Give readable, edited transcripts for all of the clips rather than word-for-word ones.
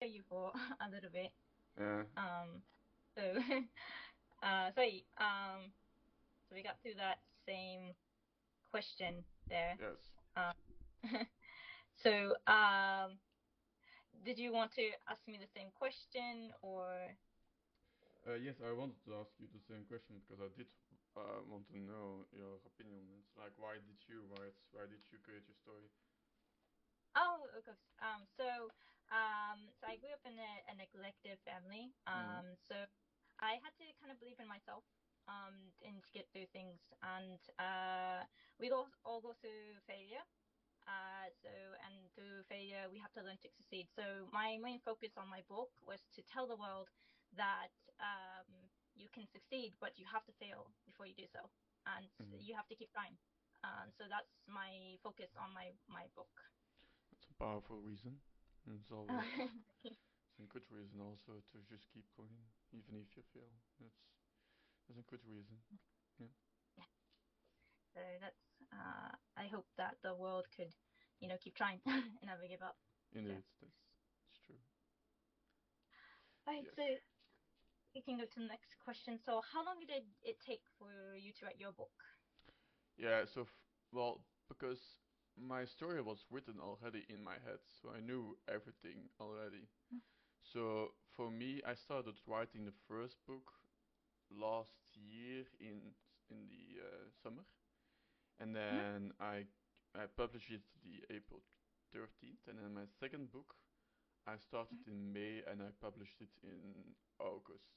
you for a little bit. Yeah. Um, so, sorry. So we got through that same question there. Yes. Um, so, did you want to ask me the same question or? Yes, I wanted to ask you the same question because I did want to know your opinion. It's like, why did you write? Why did you create your story? Oh, of course. So I grew up in a neglected family. Mm. So I had to kind of believe in myself, and to get through things. And we all go through failure. And through failure, we have to learn to succeed. So my main focus on my book was to tell the world that you can succeed, but you have to fail before you do so, and Mm. you have to keep trying. So that's my focus on my book. It's a powerful reason. And it's always it's a good reason also to just keep going, even if you fail. That's a good reason. Yeah. Yeah. So that's I hope that the world could, keep trying and never give up. So, Indeed, that's true. alright, Yes. so we can go to the next question. So how long did it take for you to write your book? Yeah. Well, because my story was written already in my head, so I knew everything already. So for me, I started writing the first book last year in the summer, and Mm-hmm. then I published it the April 13th, and then my second book I started Mm-hmm. in May and I published it in August.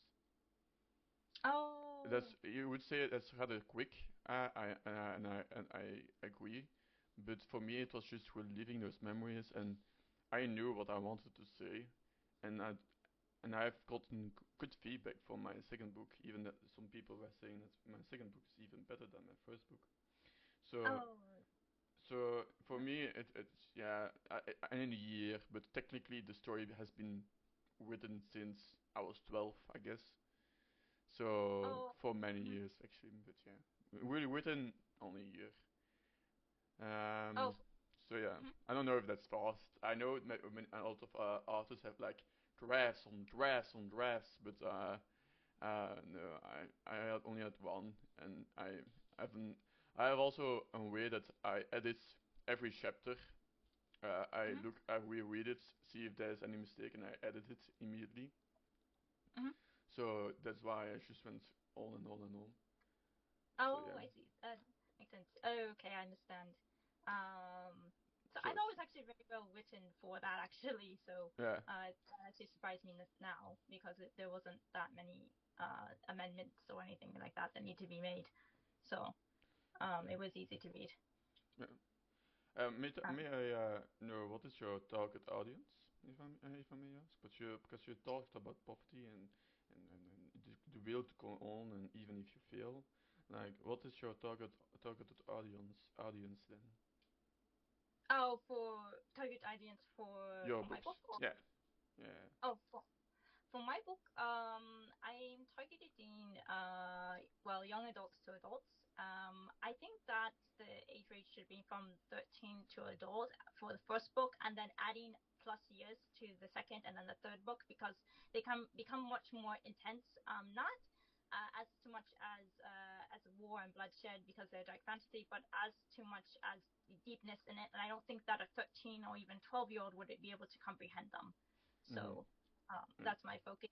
Oh. That's you would say that's rather quick. And I agree, but for me it was just reliving those memories, and I knew what I wanted to say, and I've gotten good feedback from my second book, even that some people were saying that my second book is even better than my first book. So Oh. so for me it's yeah in a year, but technically the story has been written since I was 12, I guess. So Oh. for many Mhm. years actually, but yeah, really written only a year. Oh. Um, so yeah, Mhm. I don't know if that's fast. I know a lot of artists have like drafts on drafts on drafts, but no, I only had one, and haven't. I have also a way that I edit every chapter. Mhm. I reread it, see if there's any mistake, and I edit it immediately. Mhm. So that's why I just went on and on and on. So Oh, yeah, I see. Makes sense. Oh, okay, I understand. So so I thought it was actually very well written for that, actually. So yeah, it actually surprised me now because there wasn't that many amendments or anything like that that need to be made. So yeah, it was easy to read. yeah. May Um, I know what is your target audience, if I may ask? But because you talked about poverty and the will to go on, and even if you fail, like what is your targeted audience then? oh, for target audience Your for my books, book. Or, yeah, yeah. oh, for my book, I'm targeting young adults to adults. I think that the age range should be from 13 to adult for the first book, and then adding plus years to the second and then the third book because they can become much more intense. Not as too much as war and bloodshed because they're dark fantasy, but as too much as the deepness in it. And I don't think that a 13 or even 12-year-old would be able to comprehend them. Mhm. So Yeah, that's my focus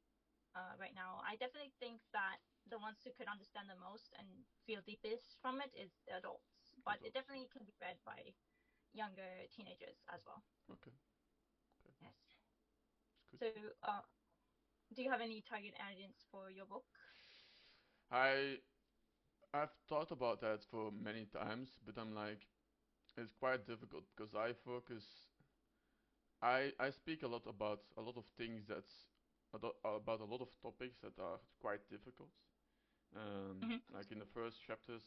right now. I definitely think that the ones who could understand the most and feel deepest from it is adults, but it adults. definitely can be read by younger teenagers as well. Okay, okay, Yes. it's good. So, do you have any target audience for your book? I I've thought about that for many times, but I'm like, it's quite difficult because I speak a lot about a lot of things about a lot of topics that are quite difficult. Mm-hmm. Like in the first chapters,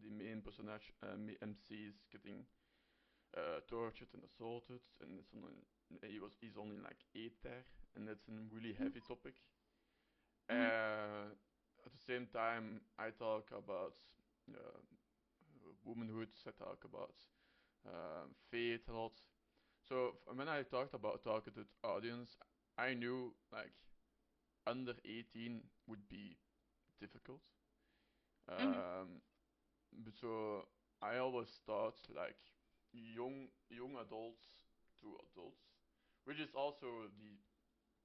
the main personage, MC, is getting tortured and assaulted, and he's only like 8 there, and that's a really heavy topic. Mm-hmm. At the same time, I talk about womanhood. I talk about fate a lot. So when I talked about targeted audience, I knew like under 18 would be difficult. Mhm. Um, so I always thought like young adults to adults, which is also the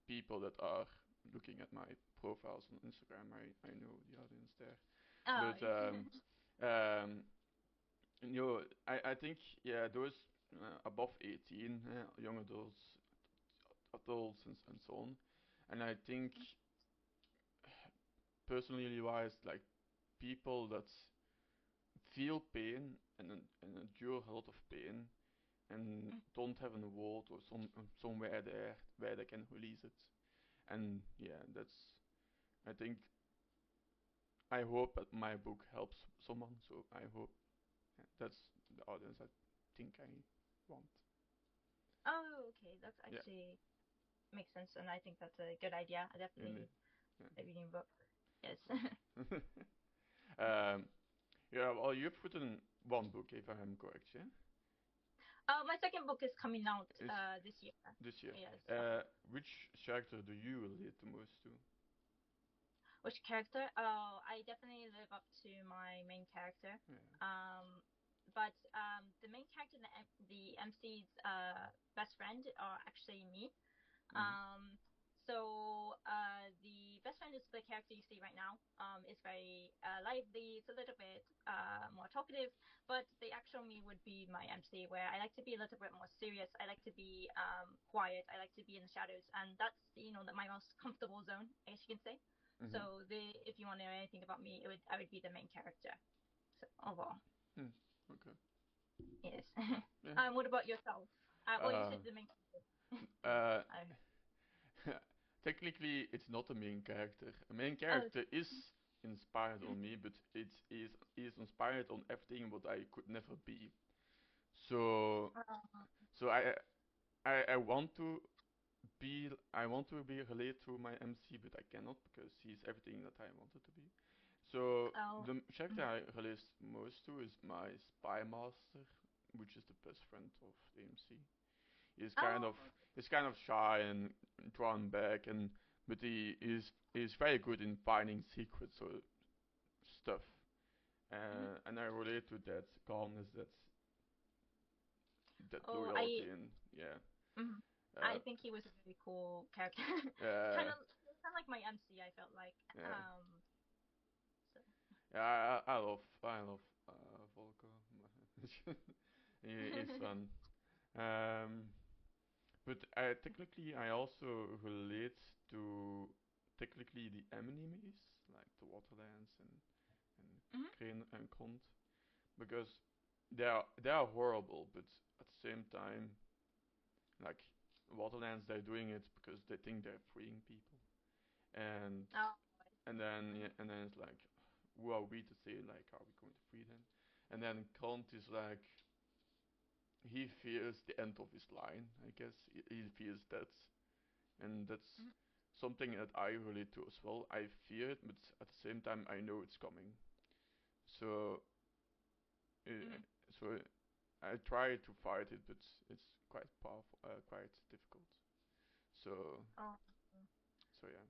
people that are looking at my profiles on Instagram. I know the audience there, Oh. but um, I think yeah those above 18, young adults, adults and so on, and I think personally wise like people that feel pain and endure a lot of pain and don't have a word or somewhere there where they can release it. And yeah, that's I think I hope that my book helps someone. So I hope yeah, that's the audience I think I want. Oh, okay. That's Yeah, actually makes sense, and I think that's a good idea. I indeed. definitely a reading book. Yes. Yeah. um, yeah. Well, you've written one book, if I am correct. Yeah. My second book is coming out Is this year. this year. Yes. Which character do you relate the most to? Which character? Oh, I definitely live up to my main character. Yeah. But the main character, the MC's best friend, are actually me. Mhm. Um, the best friend is the character you see right now. It's very lively. It's a little bit more talkative, but the actual me would be my MC, where I like to be a little bit more serious. I like to be quiet. I like to be in the shadows, and that's my most comfortable zone, I guess you can say. Mhm. So if you want to know anything about me, I would be the main character. So overall, Hmm. Okay. yes. Yeah. What about yourself? Well, you Uh. said the main character. So Uh. I. Technically, it's not a main character. A main Oh. character is inspired on me, but it is inspired on everything what I could never be. So Uh, so I want to be related to my MC, but I cannot because he's everything that I wanted to be. So oh. the character Mhm. I relate most to is my spy master, which is the best friend of the MC. He's kind of Oh. he's kind of shy and drawn back, and but he is very good in finding secrets or stuff. Mhm. And I relate to that calmness, that Oh, loyalty, and yeah, mhm. uh, I think he was a really cool character. uh, Kind of like my MC. I felt like. yeah, So. yeah. I love Volko. He's fun. Um, but technically, I also relate to technically the enemies, like the Waterlands and Mhm. Crane and Kont, because they are horrible, but at the same time, like Waterlands, they're doing it because they think they're freeing people, and Oh, I and see. then yeah, Mhm. and then it's like, who are we to say like, are we going to free them? And then Kant is like, he fears the end of his line. I guess he fears that, and that's Mhm. something that I relate to as well. I fear it, but at the same time, I know it's coming. So, uh, Mhm. so I try to fight it, but it's quite powerful, quite difficult. So, Oh. so yeah,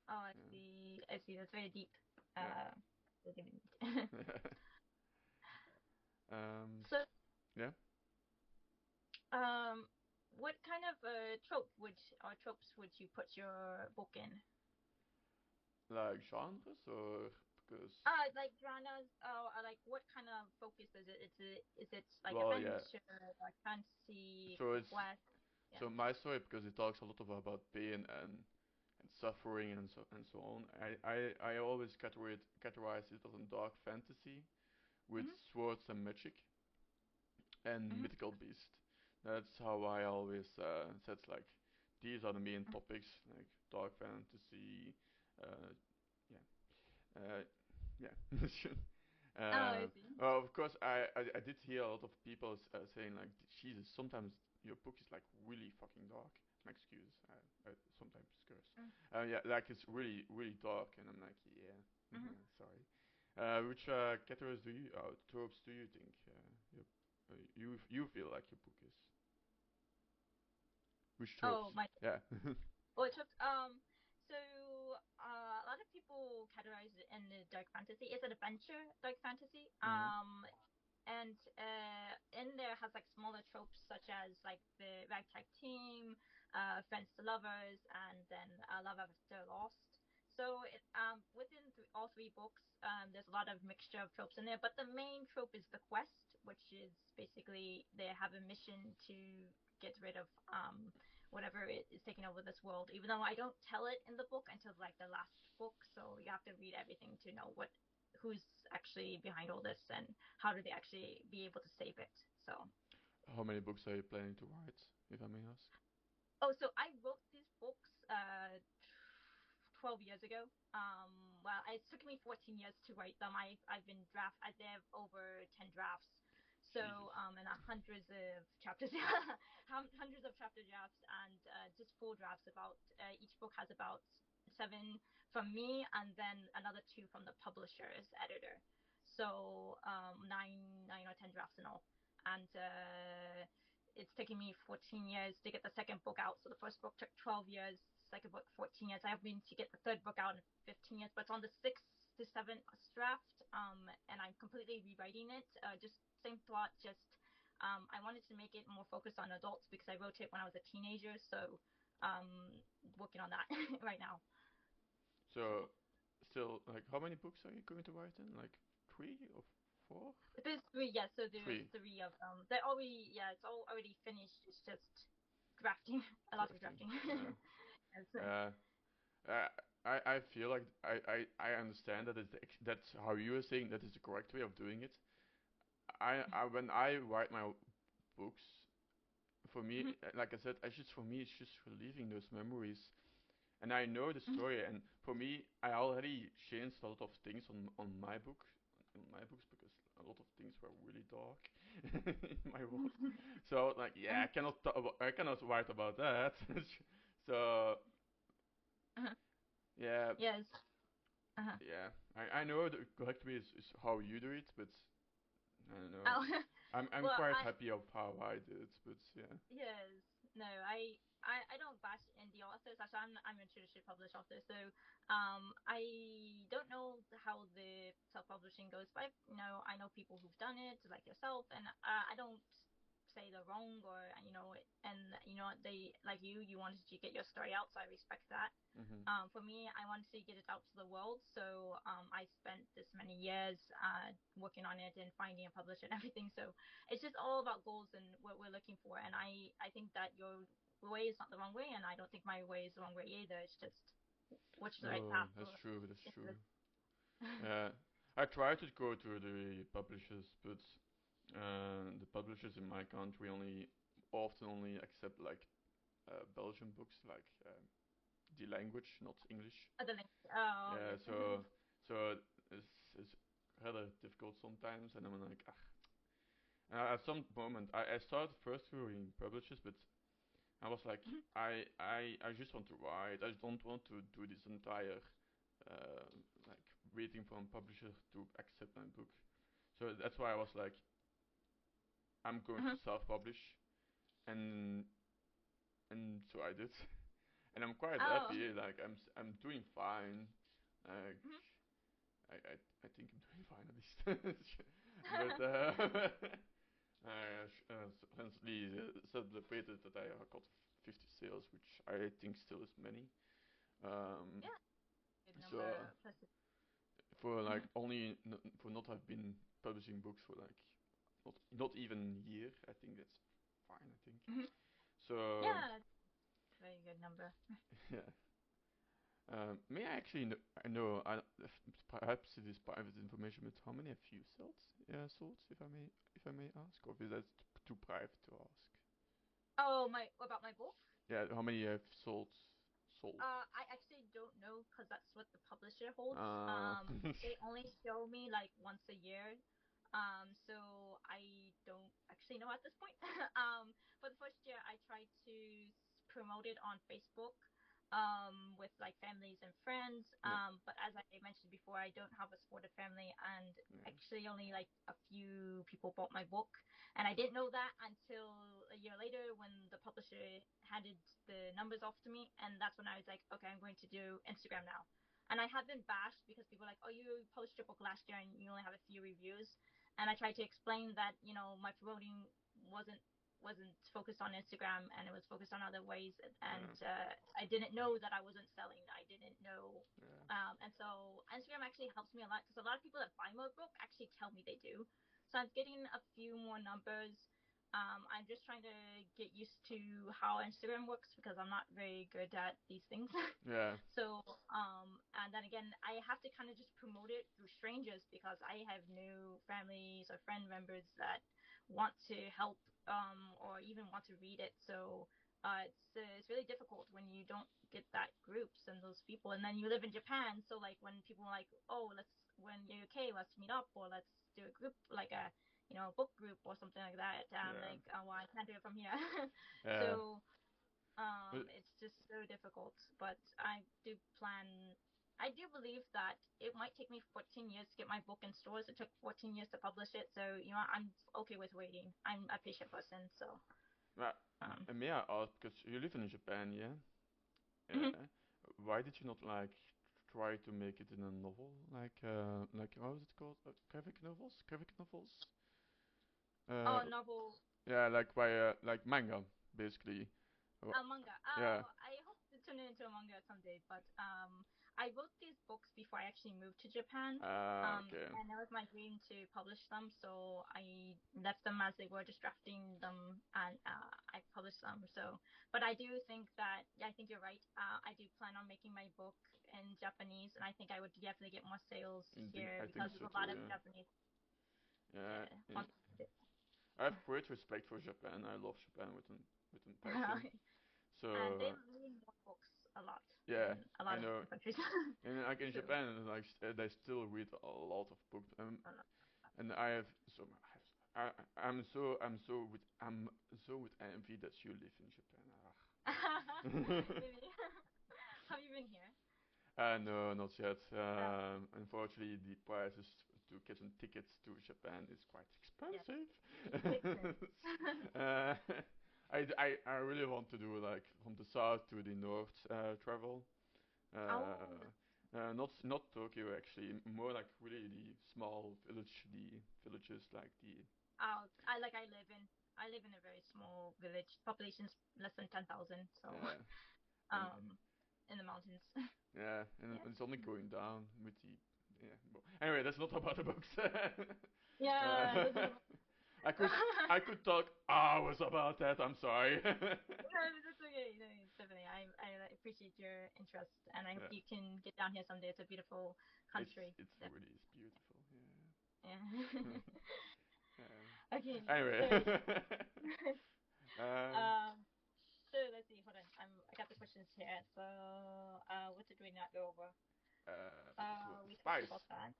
Oh, I yeah, see. I see. That's very deep. yeah. Uh. Very deep. um, So, yeah, um, what kind of trope would or tropes would you put your book in? like genres or because, Like dramas, like what kind of focus is it? Is it like well, yeah. adventure, like fantasy, So it's quest? Yeah. so my story because it talks a lot about pain and suffering and so on. I always categorize it as a dark fantasy with Mhm. swords and magic and Mhm. mythical beast. That's how I always said like these are the main Mhm. topics like dark fantasy, uh, yeah, uh, yeah. Oh, I uh, see. well, of course, I did hear a lot of people saying like, Jesus, sometimes your book is like really fucking dark. My excuse, I sometimes curse. Mm. Yeah, like it's really really dark, and I'm like, yeah, Mhm. sorry. Which categories tropes do you think you feel like your book is? Which Oh, tropes? my. Yeah. Oh, it took. So a lot of people categorize it in the dark fantasy. It's an adventure dark fantasy. Mhm. And in there has like smaller tropes such as like the ragtag team, friends to lovers, and then love after lost. So within all three books, there's a lot of mixture of tropes in there, but the main trope is the quest, which is basically they have a mission to get rid of whatever it is taking over this world. Even though I don't tell it in the book until like the last book, so you have to read everything to know who's actually behind all this and how do they actually be able to save it. So How many books are you planning to write, if I may ask? oh, so I wrote these books 12 years ago. Well, it took me 14 years to write them. I've been I have over 10 drafts. Jesus. So and hundreds of chapters, hundreds of chapter drafts, and just full drafts. About each book has about 7 from me, and then another 2 from the publisher's editor. So 9 or 10 drafts in all, and it's taken me 14 years to get the second book out. So the first book took 12 years, second book 14 years. I have been to get the third book out in 15 years, but it's on the sixth to seventh draft. And I'm completely rewriting it. Just same thought, just I wanted to make it more focused on adults because I wrote it when I was a teenager. So working on that right now. So So, still, like, how many books are you going to write in? Like, 3 or 4? there's 3, yes. So there's Three. 3 of them. They're already, yeah, it's all already finished. It's just drafting, a lot of Drafting. drafting. Yeah. Yes. Uh, uh, I feel like I understand that that's how you are saying that is the correct way of doing it. I when I write my books, for me, Mhm, like I said, for me it's just reliving those memories, and I know the mhm, story. And for me, I already changed a lot of things on my books, because a lot of things were really dark in my world. mhm, So like, yeah, mhm. I cannot write about that. So Uh-huh. yeah, Yes. Uh-huh. yeah, I know the correct way is how you do it, but I don't know. Oh, I'm well, quite happy of how I did it, but yeah. yes. No, I don't bash indie authors. Actually, I'm a traditionally published author, so I don't know how the self-publishing goes, but I know people who've done it, like yourself, and I don't say they're wrong or and they like you wanted to get your story out, so I respect that. Mhm. For me, I wanted to get it out to the world, so I spent this many years working on it and finding a publisher and everything. So it's just all about goals and what we're looking for. And I think that your way is not the wrong way, and I don't think my way is the wrong way either. It's just which is the right No, path that's for true. That's it. true. Yeah, I try to go to the publishers, but the publishers in my country often only accept like Belgian books, like the language, not English. Other link. Oh Yeah, yes. so it's rather difficult sometimes, and I'm like, ah. At some moment, I started first through publishers, but I was like, I just want to write. I don't want to do this entire uh, like waiting for a publisher to accept my book. So that's why I was like, I'm going to self-publish, and and so I did, and I'm quite Oh. happy. Like I'm doing fine. Like I think I'm doing fine at least. But recently celebrated that I got 50 sales, which I think still is many. Um, Yeah. Good so number. Plus. for like Mhm, only for not have been publishing books for like not even a year, I think that's fine. I think mhm. so. Yeah. Very good number. Yeah. May I actually know, perhaps it is private information, but how many have you sold, if I may ask, or is that too private to ask? Oh, my about my book. Yeah, how many have sold? I actually don't know because that's what the publisher holds. Uh, They only show me like once a year. So I don't actually know at this point. For the first year, I tried to promote it on Facebook. with like families and friends. Yeah. But as I mentioned before, I don't have a supportive family, and Yeah. actually only like a few people bought my book, and I didn't know that until a year later when the publisher handed the numbers off to me, and that's when I was like, okay, I'm going to do Instagram now. And I have been bashed because people are like, oh, you published your book last year and you only have a few reviews. And I tried to explain that, my promoting wasn't focused on Instagram and it was focused on other ways. And Yeah. I didn't know that I wasn't selling. I didn't know. Yeah. And so Instagram actually helps me a lot because a lot of people that buy my book actually tell me they do. So I'm getting a few more numbers. I'm just trying to get used to how Instagram works because I'm not very good at these things. Yeah. So, and then again, I have to kind of just promote it through strangers because I have new families or friend members that want to help, or even want to read it. So, it's really difficult when you don't get that groups and those people. And then you live in Japan, so like when people are like, oh, when you're okay, let's meet up or let's do a group like a book group or something like that. Yeah. Like, oh, well, I can't do it from here. Yeah. So But it's just so difficult. But I do believe that it might take me 14 years to get my book in stores. It took 14 years to publish it, so I'm okay with waiting. I'm a patient person, so uh, um. may I ask, because you live in Japan, yeah? Mhm. Yeah. Why did you not like try to make it in a novel, like how is it called? Graphic novels? Graphic novels? Uh, Oh, novel. yeah, like manga, basically. Wha- A manga. Yeah. Oh, I hope to turn it into a manga someday. But I wrote these books before I actually moved to Japan. Okay. And it was my dream to publish them, so I left them as they were, just drafting them, and I published them. So, but I do think that, yeah, I think you're right. I do plan on making my book in Japanese, and I think I would definitely get more sales here I think because there's so a lot too. of Yeah. Japanese. Yeah. Yeah, Yeah. want it. I have great respect for Japan. I love Japan with an passion. And they So read more books a lot yeah, than a I lot of know. other countries. And like in So. Japan, like they still read a lot of books. Oh, no. And I have so I'm so with envy that you live in Japan. Ah. Maybe. Have you been here? No, not yet. Oh, Unfortunately, the prices to get some tickets to Japan is quite yes. expensive. Big thing. uh, I really want to do like from the south to the north travel. Oh, Not Tokyo actually, more like really the small the villages like the I live in a very small village. Population's less than 10,000, so yeah and um in the mountains. yeah and Yeah. it's only going down with the yeah. Anyway, that's not about the books. Yeah, that's uh, about. I could I could talk hours about that. I'm sorry. No, that's okay. No, definitely. I appreciate your interest, and I hope Yeah, you can get down here someday. It's a beautiful country. it's really is beautiful. Yeah. Yeah. Okay, Anyway. so um, um, so let's see. Hold on, I got the questions here. So what did we not go over? We talked about Spice. that.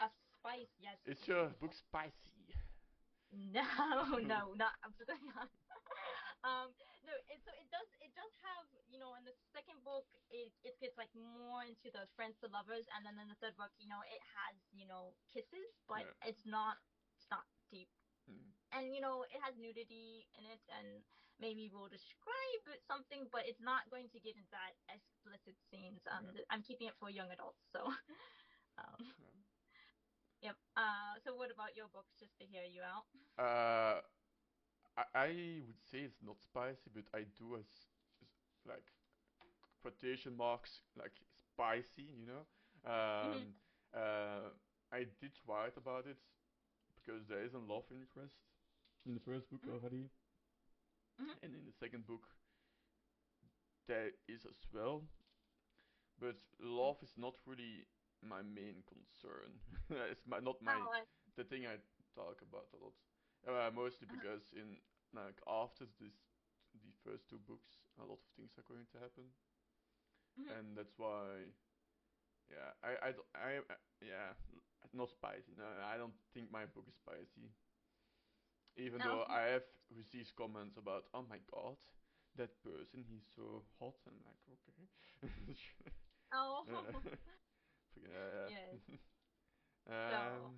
A spice, yes, Is it's your book beautiful. spicy? No, no, not absolutely not. No, it does have, in the second book it gets like more into the friends to lovers, and then in the third book, it has, kisses, but Yeah. it's not deep. Mm, And it has nudity in it, and maybe we'll describe it something, but it's not going to get into that explicit scenes. yeah. I'm keeping it for young adults, so um, Yeah. yep. So what about your books, just to hear you out? Uh, I would say it's not spicy, but I do like quotation marks like spicy, you know. Hmm. Um, uh, I did write about it because there is a love interest in the first book Hmm. already, Hmm. and in the second book there is as well. But Hmm. love is not really my main concern. It's not my Oh, the thing I talk about a lot. Mostly because in like after the first two books, a lot of things are going to happen, mhm. and that's why yeah yeah, not spicy. No, I don't think my book is spicy. Even Oh. though I have received comments about, oh my god, that person, he's so hot. I'm like, okay. Oh, uh, yeah. yes. So um,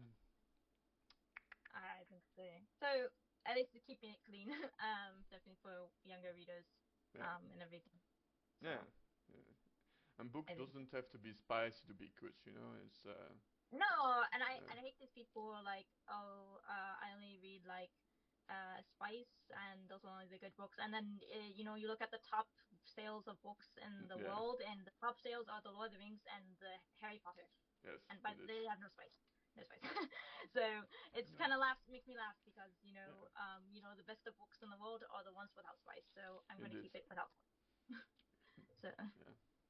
I think so. So at least keeping it clean, definitely for younger readers, yeah, and everything. yeah, So yeah. And book I think. doesn't have to be spicy to be good, you know. It's No, and uh, I hate these people who are like, oh, I only read like Spice, and those are only the good books. And then you look at the top sales of books in the yeah, world, and the top sales are the Lord of the Rings and the Harry Potter, yes, and but it is. they have no Spice, no Spice. So it's No, kind of makes me laugh because yeah, the best of books in the world are the ones without Spice. So I'm going it to is. keep it without. So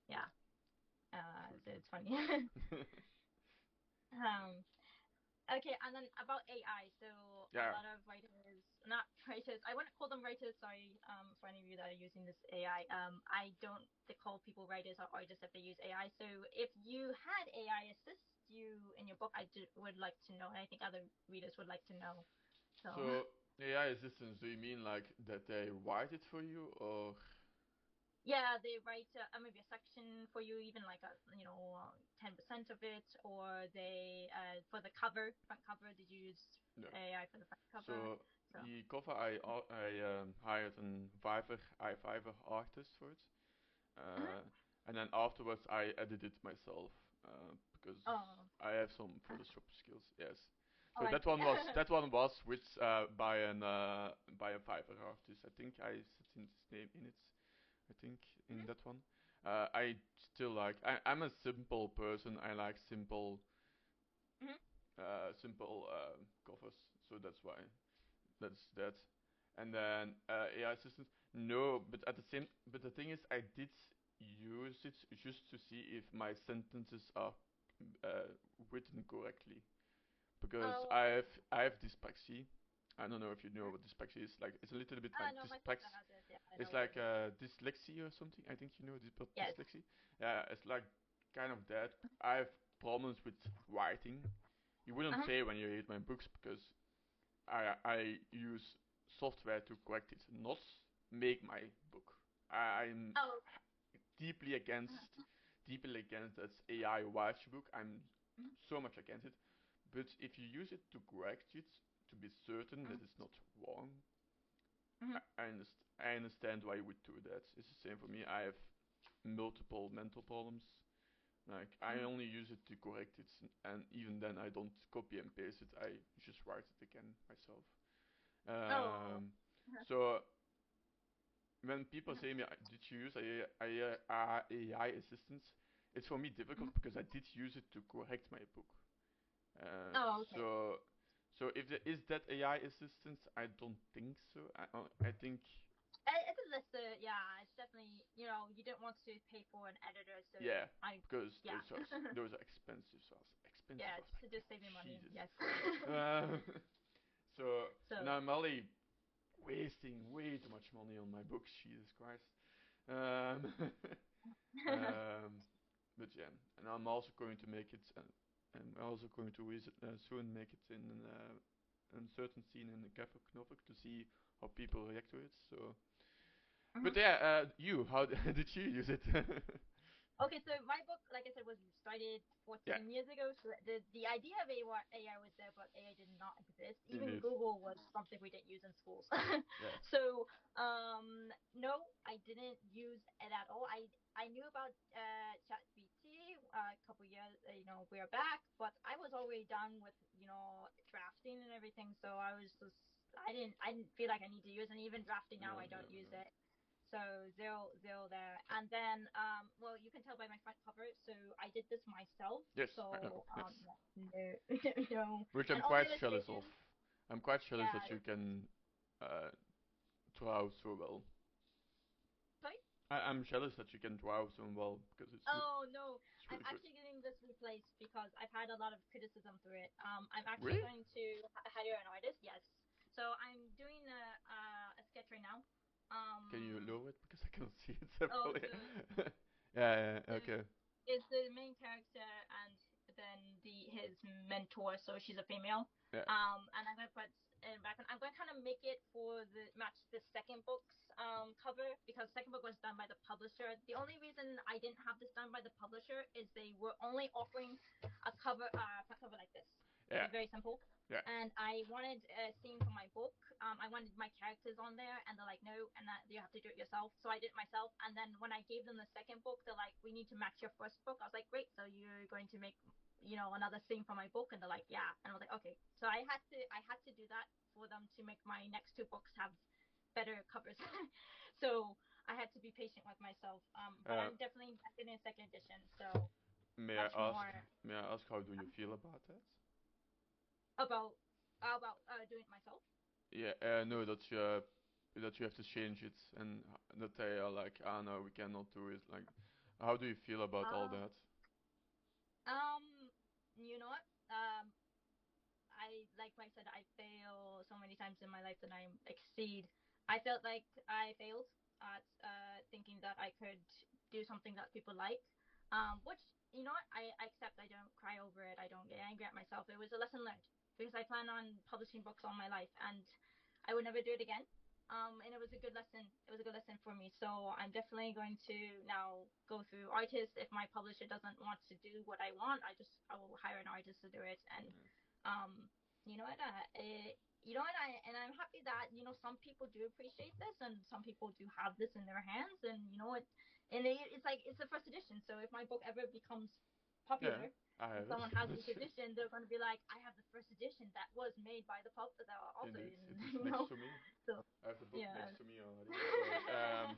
Yeah, yeah, true, so true. it's funny. um. Okay, and then about AI. So a Yeah. lot of writers, not writers, I wouldn't call them writers. Sorry, for any of you that are using this AI. I don't call people writers or artists if they use AI. So if you had AI assist you in your book, would like to know, and I think other readers would like to know. So So AI assistants, do you mean like that they write it for you, or yeah, they write maybe a section for you, even like 10% of it, or they for the front cover, did you use no? AI for the front cover? So So. the cover, I hired an Fiverr artist for it, Mhm. uh, and then afterwards I edited myself because Oh. I have some Uh, Photoshop skills. Yes. Oh, So I that see. one was with by a Fiverr artist. I think I set in his name in it. I think in Mhm, that one. I still like. I'm a simple person. I like mhm, simple covers. So that's why. That's that. And then AI assistants. No, but the thing is, I did use it just to see if my sentences are uh, written correctly because Oh, I see. I have dyslexia. I don't know if you know Mhm. what dyslexia is. Like it's a little bit like No, my dyslex. sister has it. Yeah, I know It's what it like is. dyslexia or something. I think you know Yes. dyslexia. Yeah, it's like kind of that. I have problems with writing. You wouldn't Uh-huh. say when you read my books because I use software to correct it, not make my book. I'm Oh. deeply Uh-huh. against deeply against that AI writes your book. I'm Mhm, so much against it. But if you use it to correct it, to be certain mhm, that it's not wrong, mhm, I understand why you would do that. It's the same for me. I have multiple mental problems. Like I mhm. only use it to correct it, and even then I don't copy and paste it. I just write it again myself. Oh. Um, Uh-huh. so when people Mhm, say me, did you use AI assistants? It's for me mhm. difficult because I did use it to correct my book. Uh, Oh, okay. so, so if there is that AI assistance, I don't think so. I think It's a list. Yeah, it's definitely, you don't want to pay for an editor, so yeah, I, because yeah. those are expensive as expensive Yeah, as my to god, just save me money. Jesus. Yes. Uh, so and So. I'm only wasting way too much money on my books. Jesus Christ. Um, um, but yeah, and I'm also going to make it. I'm also going to visit soon make it in a certain scene in the graphic novel to see how people react to it. So, but Mhm. yeah, you, how did you use it? Okay, so my book, like I said, was started Yeah, 14 years ago. So the idea of AI was there, but AI did not exist. Even indeed. Google was something we didn't use in schools. Yeah, So no, I didn't use it at all. I knew about ChatGPT a couple years, we are back, but I was already done with drafting and everything. So I didn't feel like I need to use, and even drafting now no, I no, don't use no. it. So zero there. And then well, you can tell by my front cover. So I did this myself. Yes, I know. So Yes, no, no. which And I'm all the quite jealous of. illustrations, I'm quite jealous yeah. that you can uh, draw so well. Sorry. I'm jealous that you can draw so well because Oh no, it's I'm really good. actually getting this replaced because I've had a lot of criticism through it. I'm actually Really? going to hire an artist. Yes. So I'm doing a sketch right now. Can you Um. lower it because I cannot see it so Oh, fully? so Yeah, yeah, so okay. is the main character, and then his mentor, so she's a female. Yeah. And I'm gonna put in background. I'm gonna kind of make it for the match the second books cover because the second book was done by the publisher. The only reason I didn't have this done by the publisher is they were only offering a cover, front cover like this. It Yeah. was very simple, Yeah. and I wanted a scene for my book. I wanted my characters on there, and they're like, no, and that you have to do it yourself. So I did it myself, and then when I gave them the second book, they're like, we need to match your first book. I was like, great. So you're going to make, another scene for my book, and they're like, yeah, and I was like, okay. So I had to do that for them to make my next two books have better covers. So I had to be patient with myself. But Uh, I'm definitely getting a second edition, so may I much ask? more May I ask how do you feel about that? about doing it myself. Yeah. No, that you have to change it and that they are like, ah, no, we cannot do it. Like, how do you feel about all Um, that? um, you know what? I like I said, I fail so many times in my life that I exceed. I felt like I failed at thinking that I could do something that people like. Which what I accept. I don't cry over it. I don't get angry at myself. It was a lesson learned because I plan on publishing books all my life, and I would never do it again. And it was a good lesson. It was a good lesson for me. So I'm definitely going to now go through artists. If my publisher doesn't want to do what I want, I will hire an artist to do it. And um, I'm happy that some people do appreciate this, and some people do have this in their hands, and it's like it's the first edition. So if my book ever becomes Yeah, popular, I and have someone has this it. edition, they're going to be like, I have the first edition that was made by the author, Indeed, and it is next to me. so I have the book yeah. next to me already. So yeah.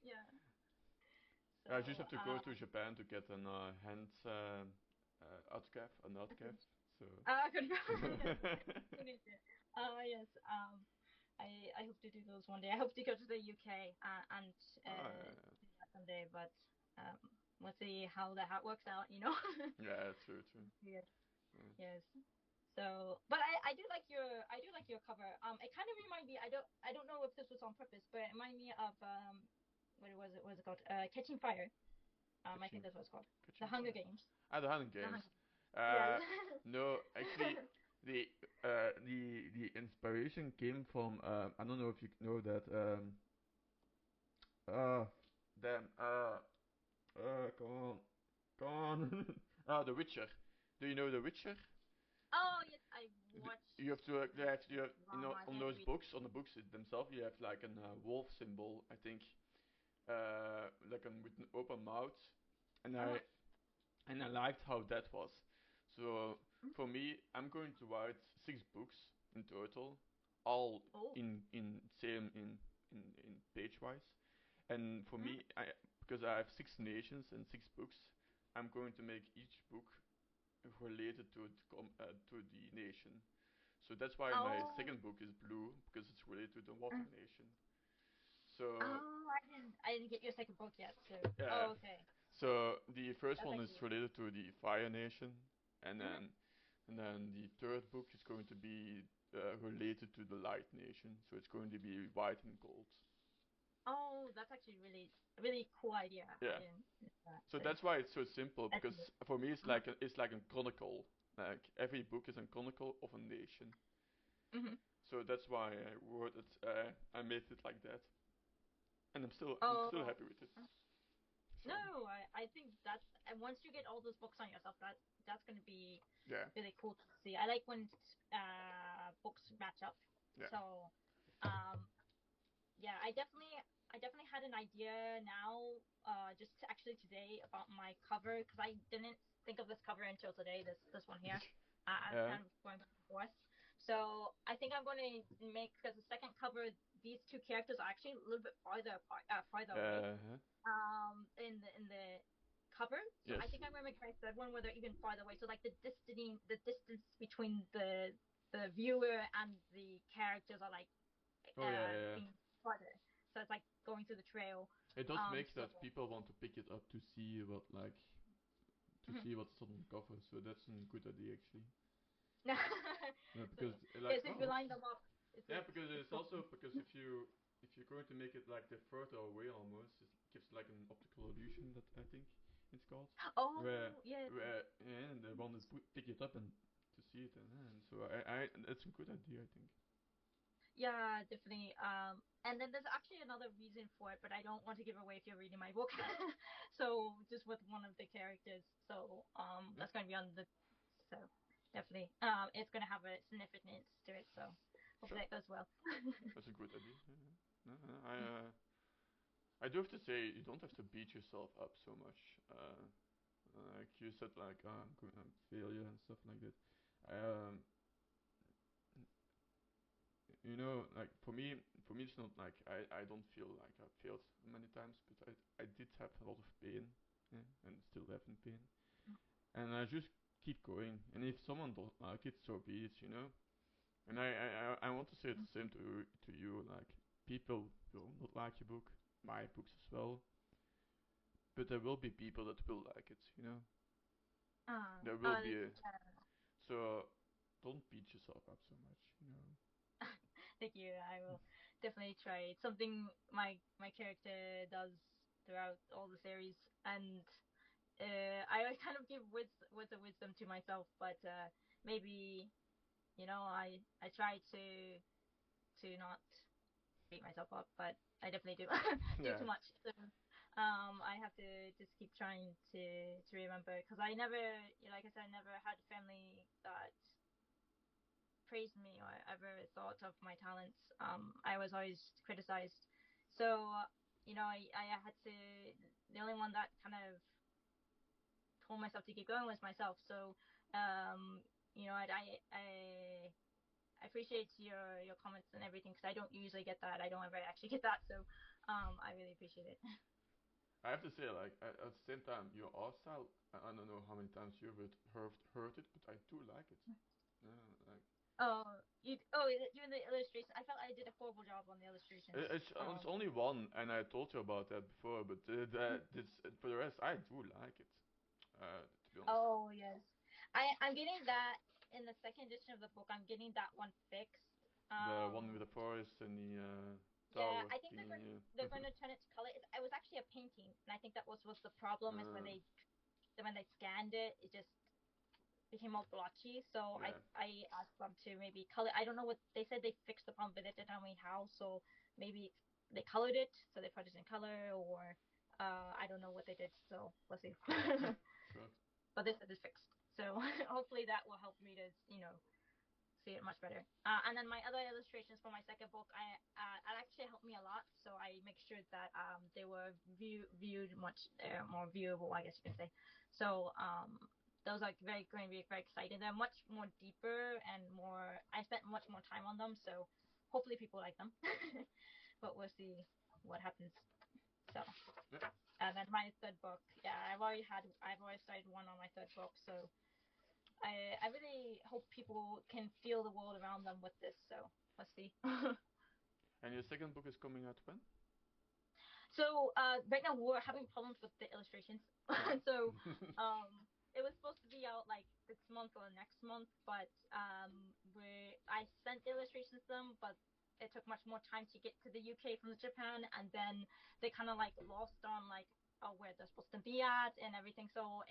Yeah. I just So have to go to Japan to get an hand autograph, an autograph. So. good. Yes. You need it. Yes. I hope to do those one day. I hope to go to the UK and Oh yeah, do that someday. But um, we'll see how that works out. You know. yeah. Yeah, true, true. Yes. Yeah. Yes. So, but I do like your cover. It kind of reminded me. I don't know if this was on purpose, but it reminded me of what was it called? Catching Fire. I think Catching, that's what it's called. The catching Hunger fire. Games. Ah, the Hunger The Games. Hunger. Uh, Yes. no, actually, the the inspiration came from I don't know if you know that uh damn come on, come on. The Witcher. Do you know The Witcher? Oh yes, I You have watched to the on dramas. I those read. books themselves you have like a wolf symbol I think like with an open mouth and Uh-huh. I liked how that was. So Mhm. for me, I'm going to write 6 books in total, all Oh. in same in page wise. And for Mhm. me, I because I have 6 nations and 6 books, I'm going to make each book related to the nation. So that's why my Oh. second book is blue because it's related to the water Mhm. nation. So Oh, I didn't get your second book yet. So. yeah. Oh, okay. So the first That's one actually is really. related to the Fire Nation, and Mhm. then the third book is going to be related to the Light Nation. So it's going to be white and gold. Oh, that's actually really really cool idea. I Yeah. didn't know that. So So that's why it's so simple that's good. because for me Uh-huh. it's like a chronicle. Like every book is a chronicle of a nation. Mhm. So that's why I wrote it. I made it like that, and I'm still Oh. happy with it. So No, I think that and once you get all those books on yourself, that's going to be yeah, really cool to see. I like when books match up. yeah. So, um, yeah, I definitely had an idea now, just actually today about my cover because I didn't think of this cover until today. This one here. I was Yeah. kind of going back and forth. So I think I'm going to make because the second cover, these two characters are actually a little bit farther apart, farther away Uh-huh. in the cover. So Yes. I think I'm gonna make my third one where they're even farther away. So like the distance between the viewer and the characters are like Oh yeah, yeah, yeah. being farther. So it's like going through the trail. It does make So that people want to pick it up to see what like to mhm. see what's on the cover. So that's a good idea actually. Because So like yes, if oh you what's line them up, it's yeah like because it's it's also because if you're going to make it like the further away almost it gives like an optical illusion that I think it's called where oh yeah. yeah, and they want to pick it up and to see it and so I it's a good idea I think. Yeah, definitely. And then there's actually another reason for it, but I don't want to give away if you're reading my book. So just with one of the characters. So Yeah, that's going to be on the. So definitely, it's going to have a significance to it. So hopefully sure. that goes well. That's a good idea. Yeah, yeah. No, no, I do have to say you don't have to beat yourself up so much. Like you said, like I'm failure and stuff like that. Um, like for me, it's not like I don't feel like I failed many times, but I did have a lot of pain, yeah, and still having pain, and I just keep going. And if someone don't like it, so be it. And I want to say the same to you. Like people will not like your book, my books as well, but there will be people that will like it. There will be a Yeah. so don't beat yourself up so much. Thank you. I will definitely try. It's something my character does throughout all the series, and I always kind of give words of wisdom to myself, but maybe I try to not beat myself up, but I definitely do do too Yeah, much. So I have to just keep trying to remember because I never, like I said, I never had a family that praised me or ever thought of my talents. I was always criticized. So I had to. The only one that kind of told myself to keep going was myself. So um, I appreciate your comments and everything because I don't usually get that. I don't ever actually get that. So I really appreciate it. I have to say, like at the same time, your art style. I don't know how many times you've heard it, but I do like it. Yeah, like You in the illustration. I felt I did a horrible job on the illustrations. it's only one, and I told you about that before. But that this for the rest, I do like it. To be honest, Oh yes, I'm getting that in the second edition of the book. I'm getting that one fixed. the one with the forest and the Yeah, tower I think thingy. they're going to turn it to color. It was actually a painting, and I think that was the problem is Uh, when they scanned it, it just became all blotchy. So yeah, I asked them to maybe color. I don't know what they said. They fixed the problem, but they didn't tell me how. So maybe they colored it, so they put it in color, or I don't know what they did. So let's see. yeah, sure. But they said it's fixed. So hopefully that will help readers, see it much better. And then my other illustrations for my second book, it actually helped me a lot. So I make sure that they were viewed much more viewable, I guess you can say. So those are very going to be very exciting. They're much more deeper and more. I spent much more time on them, so hopefully people like them. But we'll see what happens. So Yeah. and then my third book, yeah, I've already started one on my third book, so I really hope people can feel the world around them with this. So let's see. And your second book is coming out when? So right now we're having problems with the illustrations. Ah. So it was supposed to be out like this month or next month, but we I sent the illustrations to them, but it took much more time to get to the UK from Japan, and then they kind of like lost on like where they're supposed to be at and everything. So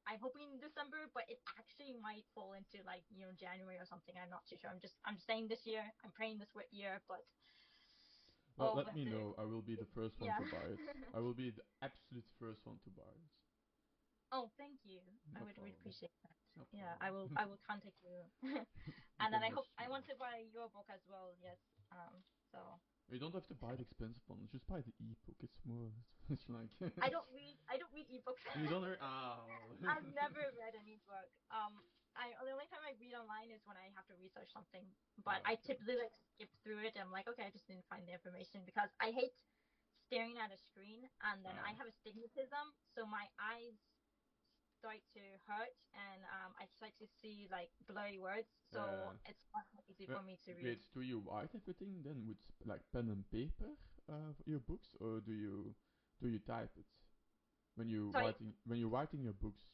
I'm hoping December, but it actually might fall into like January or something. I'm not too sure. I'm just saying this year. I'm praying this year, but Well, we let have me to. know. I will be the first one Yeah. to buy it. I will be the absolute first one to buy it. Oh, thank you. I No would really problem. appreciate that. No Yeah, I problem. will. I will contact you, You and then can message I me. want to buy your book as well. Yes. So You don't have to buy the expensive one. Just buy the ebook. It's more. It's like. I don't read. I don't read ebooks. You don't. Oh. I've never read an ebook. The only time I read online is when I have to research something. But Ah, I okay. typically like skip through it. I'm like, okay, I just didn't find the information because I hate staring at a screen, and then I Ah. have astigmatism, so my eyes start to hurt, and I start to see like blurry words. So Uh. it's not easy for me to read. Wait. Do you write everything then with like pen and paper for your books, or do you type it Sorry. when you're writing your books?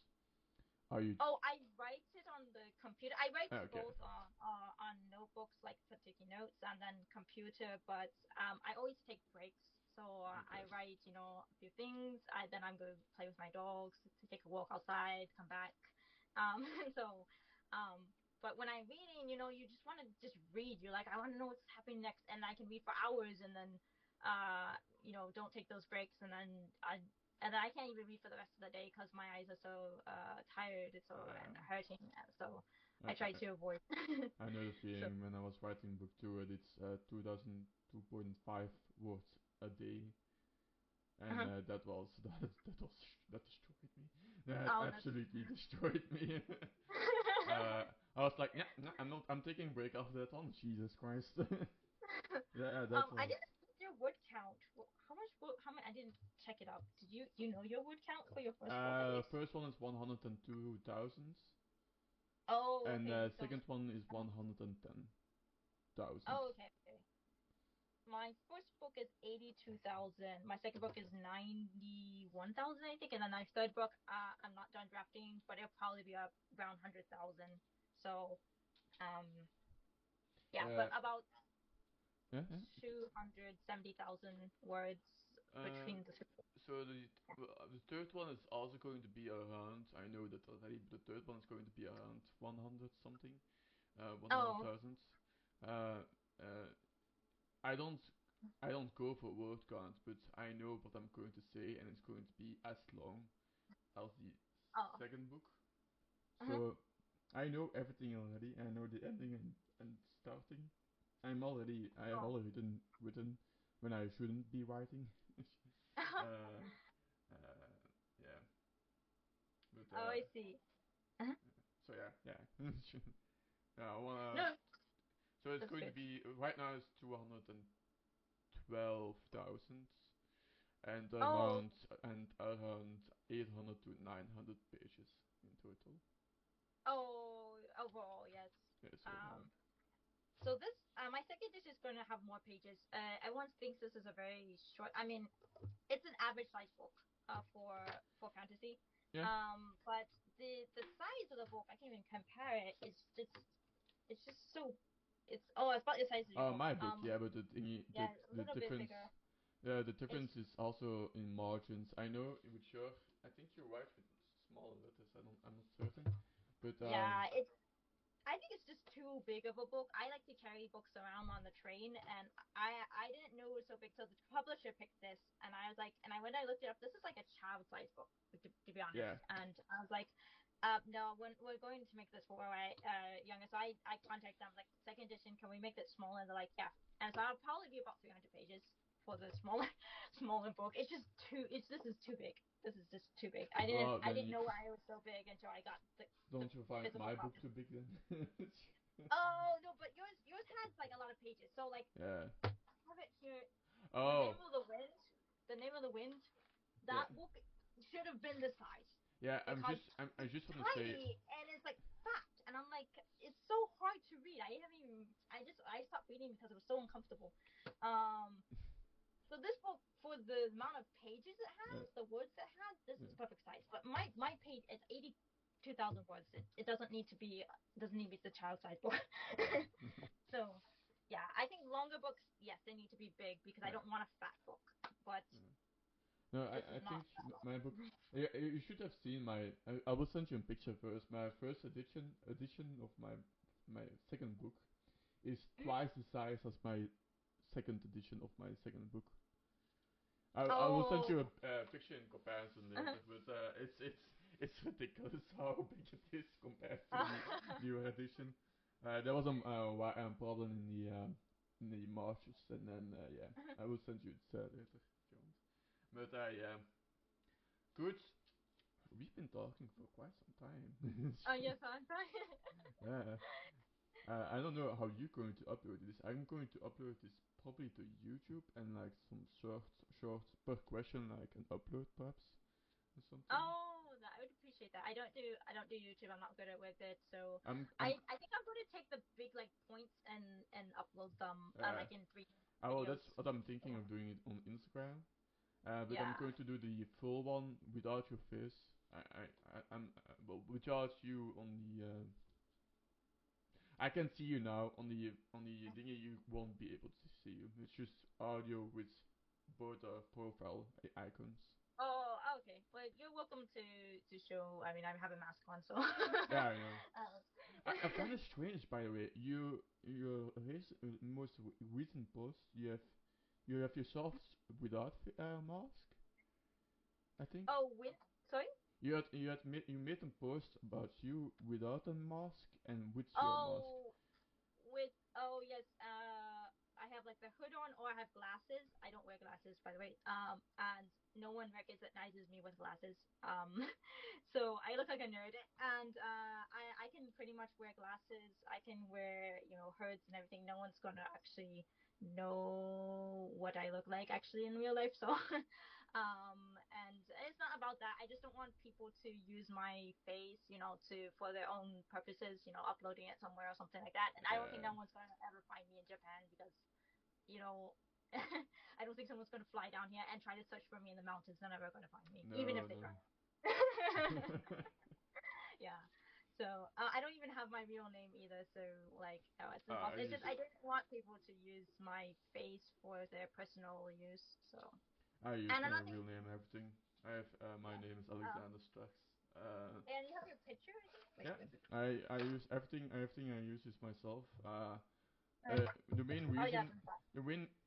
Are you? Oh, I write it on the computer. I write Okay. both on notebooks, like for taking notes, and then computer. But I always take breaks. So I Okay. write, a few things. Then I'm going to play with my dogs, to take a walk outside, come back. So, um, But when I'm reading, you just want to just read. You're like, I want to know what's happening next, and I can read for hours, and then, don't take those breaks, and then I can't even read for the rest of the day because my eyes are so tired, so Yeah. and hurting. So I, I try I, to avoid. I know the So. feeling when I was writing book two. I did 2,002.5 words a day, and Uh-huh. that destroyed me. That Oh no. absolutely destroyed me. I was like, yeah, no, I'm taking a break after that one. Jesus Christ. Yeah, that I was. didn't check your word count. How much? How many? I didn't check it out. Did you? Do you know your word count for your first book at least? First one is 102,000, Oh, and okay. So. second one is 110,000. Oh, okay. Okay. My first book is 82,000. My second book is 91,000, I think, and then my third book, I'm not done drafting, but it'll probably be up around 100,000. So, um, yeah, but Uh, about yeah, yeah. 270,000 words Uh, between the three. so the third one is also going to be around. I know that already, but the third one is going to be around 100 something, Oh. 100,000. Uh, uh, I don't I don't go for word count, but I know what I'm going to say, and it's going to be as long as the Oh. second book. Uh-huh. So I know everything already. I know the ending and starting. I have Oh. already written when I shouldn't be writing. uh, uh, yeah, but Oh, I see. Uh-huh. so yeah, yeah. Yeah, I wanna. No, So it's that's going to good. be right now it's 212,000 Oh. and around 800 to 900 pages in total. Oh, overall, yes. Yeah, so Um, so my second dish is going to have more pages. Everyone thinks this is a very short. I mean, it's an average size book, for fantasy. yeah. But the size of the book, I can't even compare it. It's just so. It's about the size of your book. My book, yeah, but the thingy, Yeah, a the little bit difference, bigger. the It's difference is also in margins. I know with your, I think you're right with smaller letters. I'm not certain, but yeah, I think it's just too big of a book. I like to carry books around on the train, and I didn't know it was so big. So the publisher picked this, and I was like, and I when I looked it up, this is like a child size book, to be honest. yeah, And I was like, no, when we're going to make this for my younger, so I contacted them like second edition, can we make this smaller? And they're like, yeah. And so I'll probably be about 300 pages for the smaller smaller book. It's just too. This is too big. This is just too big. I didn't well I then didn't you, know why it was so big until I got the don't you find physical my book copy. too big then? Oh no, but yours has like a lot of pages. So like Yeah. I have it here. The name Oh, of the wind. The name of the wind. yeah. That book should have been this size Yeah, because I it's just want to say, tiny and it's like fat, and I'm like, it's so hard to read. I haven't even. I stopped reading because it was so uncomfortable. Um. So this book, for the amount of pages it yeah, has, the words it has, this yeah. is perfect size. But my page is 82,000 words. It doesn't need to be the child size book. So, yeah, I think longer books, yes, they need to be big because I Yeah. don't want a fat book. But Yeah. No, this I is not think that my book. long. Yeah, you should have seen my. I will send you a picture first. My first edition of my second book is twice the size as my second edition of my second book. I will send you Oh. a picture in comparison later, but it's ridiculous how big it is compared to the newer edition. There was problem in the marshes, and then yeah, I will send you it later if you want. But yeah, good. We've been talking for quite some time. Oh yes, I'm sorry. Yeah. I don't know how you're going to upload this. I'm going to upload this probably to YouTube and like some short per question, like an upload perhaps or something. Oh, I would appreciate that. I don't do YouTube. I'm not good at with it. So I'm I think I'm going to take the big like points and upload them uh like in 3 well videos. that's what I'm thinking of doing it on Instagram. But I'm Yeah. going to do the full one without your face. I'm well without you on the. I can see you now on the thingy. You won't be able to see you. It's just audio with both profile icons. Oh, okay. Well, you're welcome to show. I mean, I have a mask on, so. Yeah, I know. I find it strange, by the way. Your most recent post, you have yourself without mask. I think Oh, with sorry. you made a post about you without a mask and with your mask. Oh, with yes, I have like the hood on, or I have glasses. I don't wear glasses, by the way. And no one recognizes me with glasses. So I look like a nerd, and I can pretty much wear glasses. I can wear hoods and everything. No one's gonna actually know what I look like actually in real life. So and it's not about that. I just don't want people to use my face, to for their own purposes, uploading it somewhere or something like that. And I don't think Yeah. no one's gonna ever find me in Japan because, you know, I don't think someone's gonna fly down here and try to search for me in the mountains. They're never gonna find me, even No, if they no. try. Yeah. So I don't even have my real name either. So like, it's I impossible. It's use just I didn't want people to use my face for their personal use. So I use and my another real thing, name and everything. I have my yeah. name is Uh, Alexander Strax. and you have your picture, I think. Wait, Yeah, wait, wait. I use everything I use is myself. The main Oh yeah, reason, that's fine.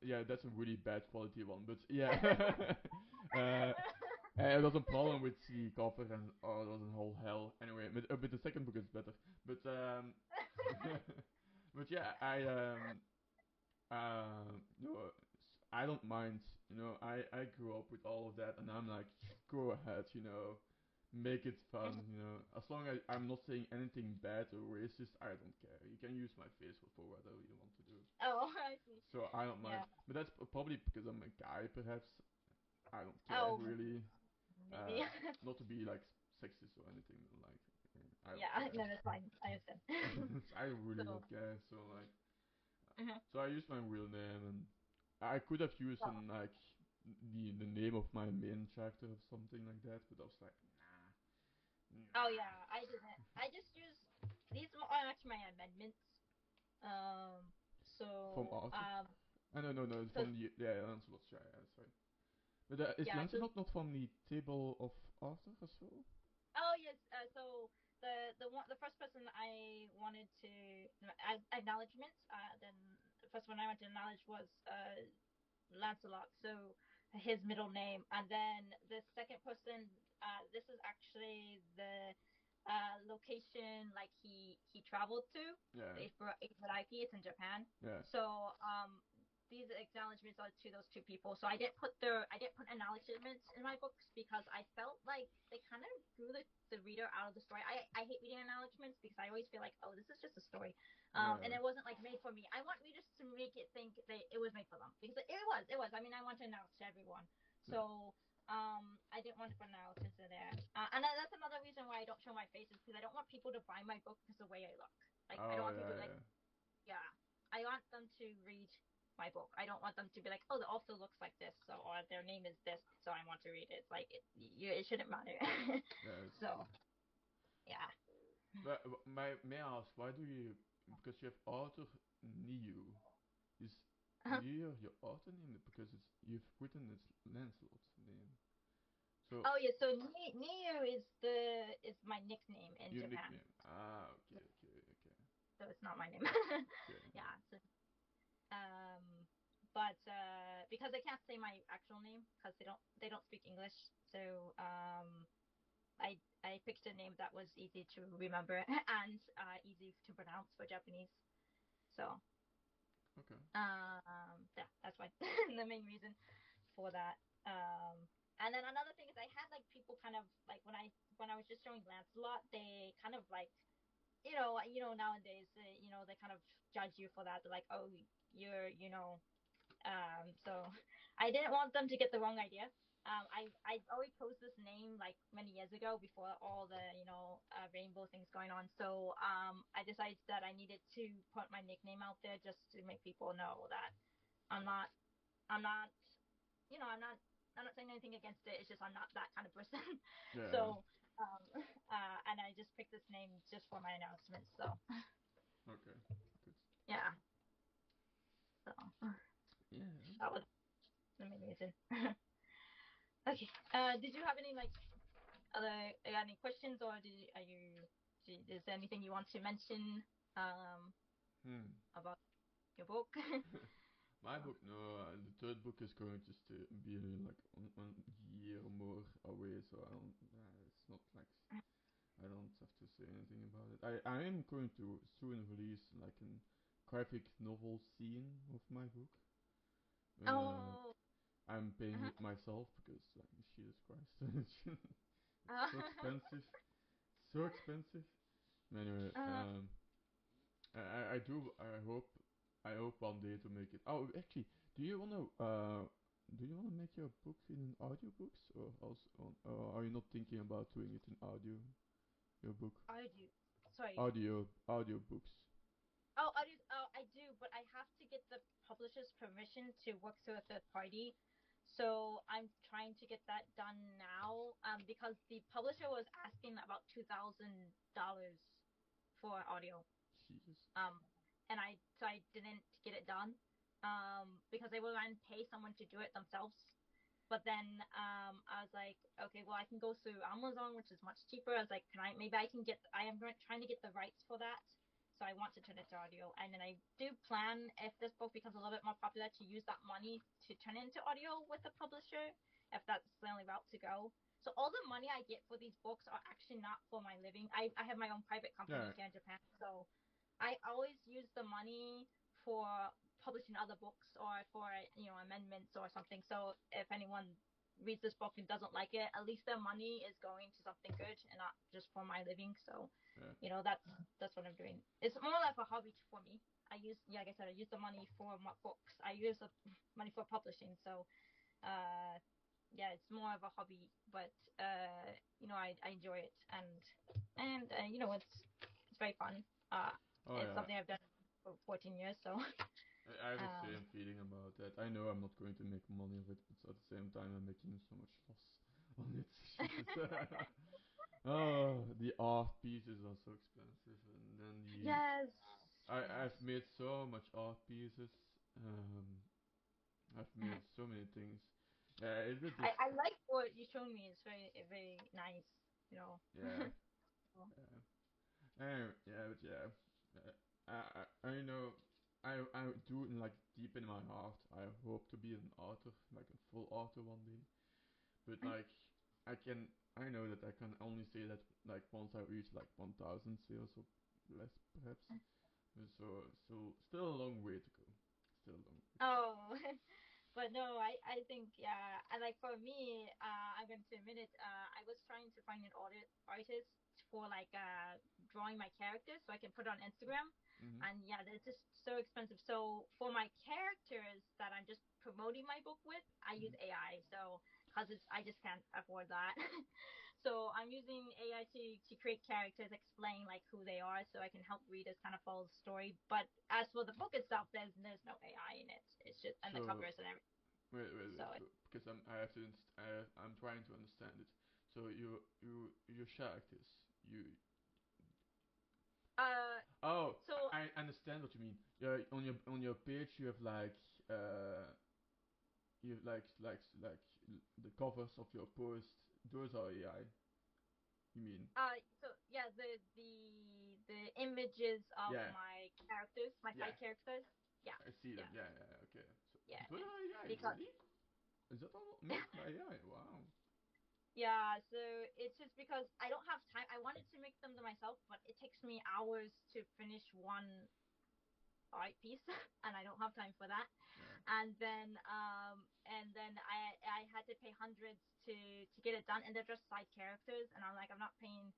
yeah, that's a really bad quality one, but yeah, uh, it was a problem with the cover and oh, it was a whole hell. Anyway, but the second book is better. But but yeah, no, I don't mind. I grew up with all of that, and I'm like, go ahead, make it fun. As long as I'm not saying anything bad or racist, I don't care. You can use my face for whatever you want to do. Oh, I see. So I don't mind. Yeah. But that's probably because I'm a guy, perhaps. I don't care Oh, really. maybe. Not to be like sexist or anything like. I don't Yeah, care. no, that's fine. I understand. I really So, don't care. So like, mhm. so I used my real name, and I could have used Well, an like the name of my main character or something like that, but I was like, oh nah. yeah, I didn't. I just use these are actually my amendments. Um, From so Arthur? No, cause from the yeah, Lancelot. Yeah, yeah, that's right. But is yeah, so Lancelot not from the Table of Arthur as well? oh yes, so the first person I wanted to acknowledgement, then the first one I wanted to acknowledge was Lancelot, so his middle name. And then the second person, this is actually the location like he traveled to. Yeah, The Ibaraki, it's in Japan. yeah, So these acknowledgments are to those two people. So I didn't put acknowledgments in my books because I felt like they kind of drew the reader out of the story. I hate reading acknowledgments because I always feel like, oh, this is just a story, and yeah, it wasn't like made for me. I want readers to make it think that it was made for them because it was. I mean, I want to announce to everyone. yeah. So I didn't want to put analysis in there, and that's another reason why I don't show my face is because I don't want people to buy my book because of the way I look. Like I don't Oh want people yeah, to like, yeah, yeah, I want them to read my book. I don't want them to be like, oh, the author looks like this, so or their name is this, so I want to read it. It's like it shouldn't matter. yeah. It's So yeah. but may I ask why do you because you have Arthur Neo is Neo your author name because it's you've written it's Lancelot's name. So Oh yeah, so Niu is my nickname in your Japan, nickname. Ah, okay, okay, okay, so it's not my name. okay. Yeah. So but because I can't say my actual name because they don't speak English, so I picked a name that was easy to remember and easy to pronounce for Japanese. So Okay. yeah, that's why the main reason for that. And then another thing is I had like people kind of like when I was just showing Lancelot, they kind of like nowadays they kind of judge you for that. They're like, oh, you're so I didn't want them to get the wrong idea. I already chose this name like many years ago before all the rainbow things going on. So I decided that I needed to put my nickname out there just to make people know that I'm not I'm not I'm not saying anything against it. It's just I'm not that kind of person. Yeah. So and I just picked this name just for my announcements. So Okay. Good. yeah. So Yeah. that was the main reason. Okay. Did you have any like other any questions or are you? Is there anything you want to mention um Hmm. about your book? My book, no, the third book is going to be like on year or more away, so I don't. It's not like I don't have to say anything about it. I am going to soon release like a graphic novel scene of my book. Uh, Oh. I'm paying Uh-huh. it myself because like Jesus Christ, it's so Uh, expensive, so expensive. Anyway, uh, I do. I hope one day to make it. Oh, actually, do you wanna make your book in audiobooks or also or are you not thinking about doing it in audio? Your book, I do. Sorry. audio books. I do, but I have to get the publisher's permission to work through a third party. So I'm trying to get that done now. Because the publisher was asking about $2,000 for audio. Jesus. Um, and I didn't get it done. Because they were going to pay someone to do it themselves. But then I was like, okay, well I can go through Amazon, which is much cheaper. I was like, can I? Maybe I can get. I am trying to get the rights for that, so I want to turn it to audio. And then I do plan, if this book becomes a little bit more popular, to use that money to turn it into audio with the publisher, if that's the only route to go. So all the money I get for these books are actually not for my living. I have my own private company Yeah, here in Japan, so I always use the money for publishing other books or for amendments or something. So if anyone reads this book and doesn't like it, at least their money is going to something good and not just for my living. So, yeah. that's what I'm doing. It's more like a hobby for me. Like I said, I use the money for my books. I use the money for publishing. So, uh, yeah, it's more of a hobby, but I enjoy it, and it's very fun. Oh It's yeah. something I've done for 14 years, so I have the um, same feeling about that. I know I'm not going to make money of it, but at the same time I'm making so much loss on it. Jesus. Oh, the art pieces are so expensive, and then yes, I've yes. made so much art pieces. Um, I've made so many things. It I, just I like what you showed me. It's very very nice, you know. yeah, So, yeah. Anyway, yeah, but yeah. I know. I do like deep in my heart. I hope to be an author, like a full author one day. But like, I know that I can only say that like once I reach like 1,000 sales or less, perhaps. But still a long way to go. Still a long way to go. oh, but no, I think, yeah, and like for me, I'm going to admit it. I was trying to find an artist for like drawing my characters so I can put it on Instagram, Mhm. and yeah, they're just so expensive. So for my characters that I'm just promoting my book with, I use Mhm. AI. So because I just can't afford that. So I'm using AI to create characters, explain like who they are, so I can help readers kind of follow the story. But as for the book itself, there's no AI in it. It's just, and the So covers and everything. wait, So because I have to I'm trying to understand it. So your characters, you uh oh so I understand what you mean. Yeah, on your page uh you have the covers of your post. Those are AI. You mean? yeah, the images of Yeah, my characters, my yeah. side characters. Yeah, I see them. yeah, Yeah, yeah. Okay. So yeah. those are AI. Because Really? Is that all made by AI? Wow. yeah, so it's just because I don't have time. I wanted to make them to myself, but it takes me hours to finish one art piece and I don't have time for that. Yeah. And then I had to pay hundreds to get it done, and they're just side characters, and I'm like, I'm not paying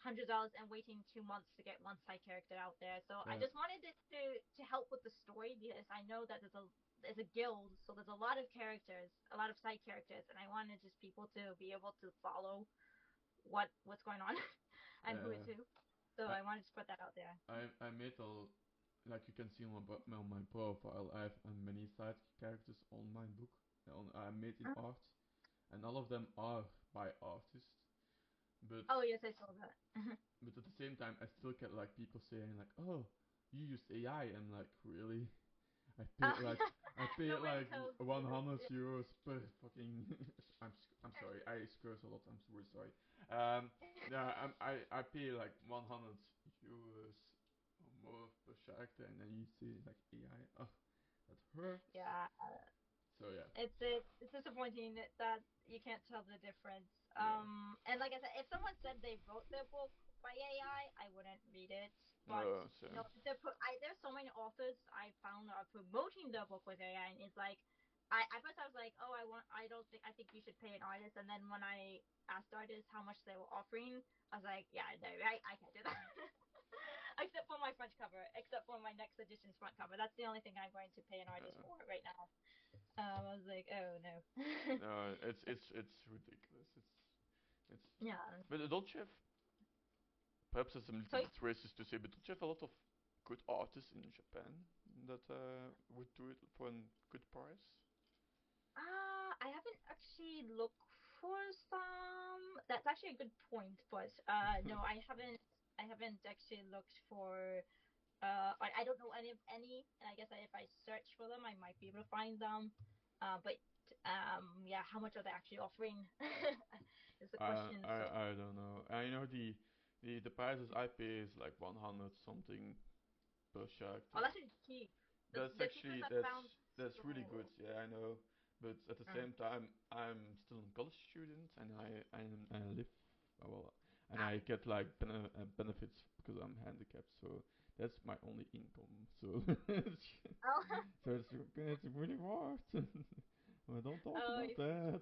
$100 and waiting 2 months to get one side character out there. So I Yeah. just wanted it to help with the story, because I know that there's a guild, so there's a lot of characters, a lot of side characters, and I wanted just people to be able to follow what's going on and who is Uh, who. So I I wanted to put that out there. I made a like you can see on on my profile. I have many side characters on my book. I made in art, and all of them are by artists. But Oh yes, I saw that. at the same time, I still get like people saying like, "Oh, you used AI." I'm like, really? I paid uh, like I pay Nobody like tells me this. 100 Yeah. euros per fucking. I'm sorry. I curse a lot. I'm really sorry. Um, yeah, I pay like 100 euros or more per character, and then you see like AI. Oh, that hurts. Yeah, So yeah, it's disappointing that you can't tell the difference. yeah. And like I said, if someone said they wrote their book by AI, I wouldn't read it. But No, you know, same. there's so many authors I found are promoting their book with AI, and it's like, at first I was like, oh, I think you should pay an artist, and then when I asked artists how much they were offering, I was like, yeah, no, I can't do that. Except for my front cover, except for my next edition's front cover. That's the only thing I'm going to pay an artist Uh, for right now. I was like, oh no. no, it's ridiculous. It's. Yeah. But don't you have? Perhaps it's a little So, bit racist to say, but don't you have a lot of good artists in Japan that would do it for a good price? I haven't actually looked for some. That's actually a good point, but no, I haven't. I haven't actually looked for. I don't know any, and I guess if I search for them, I might be able to find them. But yeah, how much are they actually offering? Is the question. So, I don't know. I know the prices I pay is like 100 something per oh, character. that's really cheap. That's The cheapest actually I found. that's really good. So, Yeah, I know. But at the mm, same time, I'm still a college student, and I live well, and I ah, get like benefits because I'm handicapped. So that's my only income. So oh, it's really hard. Well, don't talk oh, about I see. that.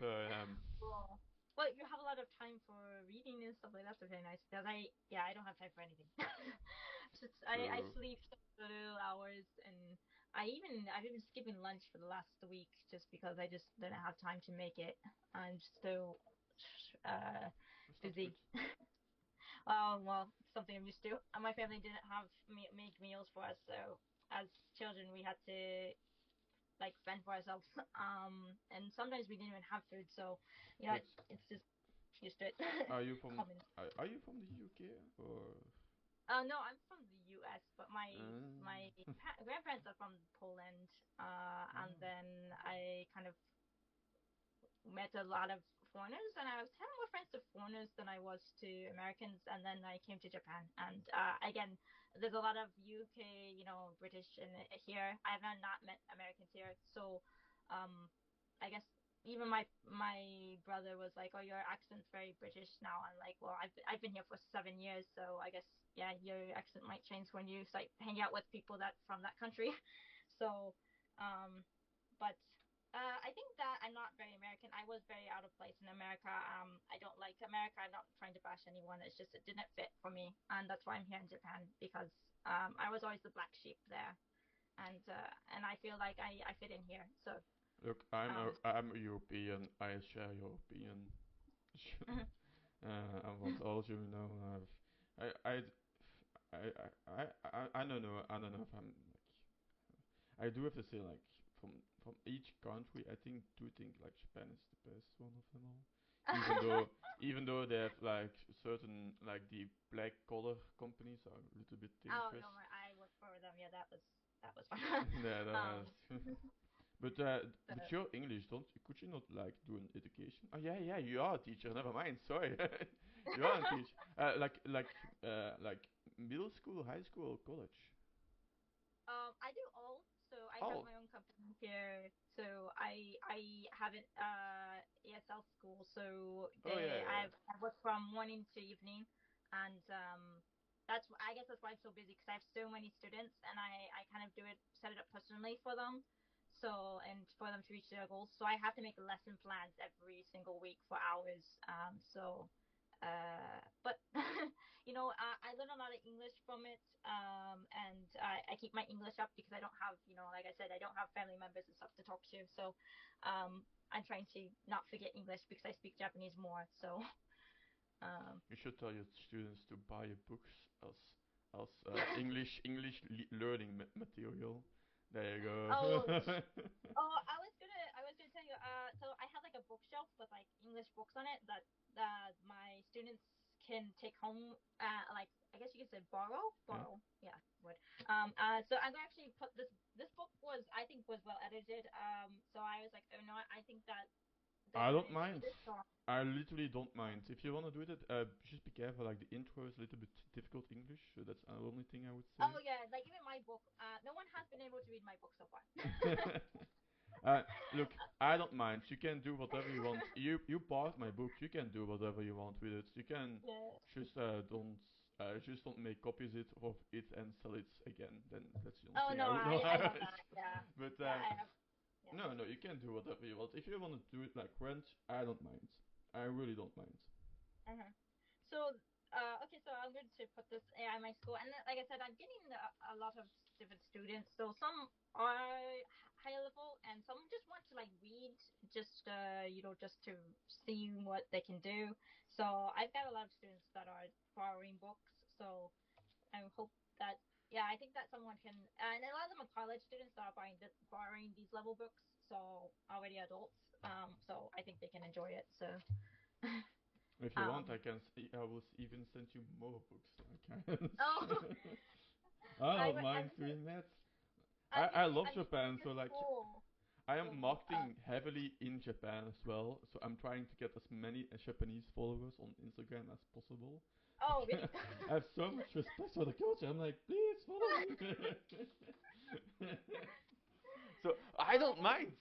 So Cool. Well, you have a lot of time for reading and stuff like that. That's very nice. Because yeah, I don't have time for anything. I true. sleep so little hours, and I've even skipping lunch for the last week just because I just didn't have time to make it. I'm just so uh That's not good. busy. Well, it's something I'm used to. And my family didn't have make meals for us, so as children we had to like fend for ourselves. And sometimes we didn't even have food, so you know, But it's just used to it. are you from Common. are you from the UK or? No, I'm from the U.S., but Uh, my grandparents are from Poland. And oh. then I kind of met a lot of foreigners, and I was had more friends to foreigners than I was to Americans. And then I came to Japan, and again, there's a lot of UK, British in here. I have not met Americans here, so um, I guess even my brother was like, "Oh, your accent's very British now." I'm like, "Well, I've been here for 7 years, so I guess yeah, your accent might change when you start hanging out with people that from that country." So, um, but I think that I'm not very American. I was very out of place in America. I don't like America. I'm not trying to bash anyone. It's just it didn't fit for me, and that's why I'm here in Japan because I was always the black sheep there, and I feel like I fit in here. So Look, um, I'm a European. I share your opinion. mhm. I want all you know. I I I don't know. I don't know if I'm like. I do have to say like from each country, I think like Japan is the best one of them all. Even though they have like certain like the black collar companies are a little bit Oh dangerous. no, I worked for them. Yeah, that was fun. that um, but so, your English don't could you not like do an education? Oh yeah, you are a teacher. Never mind. Sorry, you are a teacher. Like middle school, high school, or college. I do all. So I have Oh my own company here. So I have an ESL school. So oh yeah yeah. I work from morning to evening, and I guess that's why I'm so busy because I have so many students, and I kind of set it up personally for them. So and for them to reach their goals. So I have to make lesson plans every single week for hours. But I learn a lot of English from it, and I keep my English up because I don't have, like I said, I don't have family members and stuff to talk to. So I'm trying to not forget English because I speak Japanese more. So um, You should tell your students to buy your books as English learning material. There you oh, go. oh, I was gonna tell you. So I have like a bookshelf with like English books on it that my students can take home. Like I guess you could say borrow, Yeah. borrow. Yeah, what? So I'm gonna actually put this book was I think was well edited. So I was like, oh no, I think that they're I don't gonna enjoy mind. this. So I literally don't mind. If you want to do it, just be careful. Like the intro is a little bit difficult English, so that's the only thing I would say. oh yeah, like even my book. No one has been able to read my book so far. uh, Look, I don't mind. You can do whatever you want. You bought my book. You can do whatever you want with it. You can Yeah. just just don't make copies of it and sell it again. Then that's the only Oh thing no, I would I love advise. that. Yeah, But yeah, I have. Yeah. no, no, you can do whatever you want. If you want to do it like rent, I don't mind. I really don't mind. Uh-huh. So, okay, so I'm going to put this AI in my school, and like I said, I'm getting a lot of different students. So some are high level, and some just want to like read, just just to see what they can do. So I've got a lot of students that are borrowing books. So I hope that yeah, I think that someone can, and a lot of them are college students that are borrowing these level books. So already adults. So I think they can enjoy it. So. If you want, Um, I will even send you more books. I can. oh, I don't I'm mind giving doing that. I love I'm giving Japan, it so a like school. I am So marketing heavily in Japan as well. So I'm trying to get as many Japanese followers on Instagram as possible. oh Because really? I have so much respect for the culture. I'm like, please follow me. So I don't Oh. mind.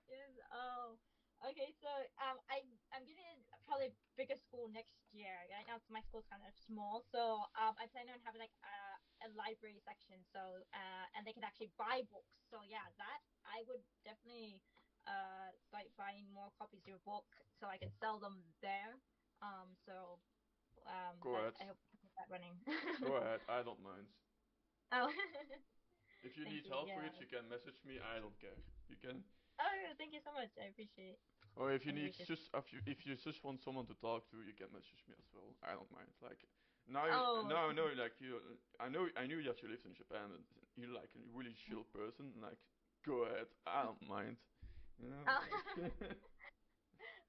Yes. Oh. Okay. So I'm getting probably bigger school next year. Right now, my school's kind of small, so I plan on having like a library section. So and they can actually buy books. So yeah, that I would definitely start buying more copies of your book so I can sell them there. So Go that ahead. I hope to get that running. Go ahead. I don't mind. Oh. If you Thank need you. help for Yeah. it, you can message me. I don't care. You can. Oh, thank you so much. I appreciate. Or if you I need appreciate. just if you just want someone to talk to, you can message me as well. I don't mind. Like Oh, now I know like you. I knew that you lived in Japan and you're like a really chill person. Like go ahead. I don't mind. You know oh. like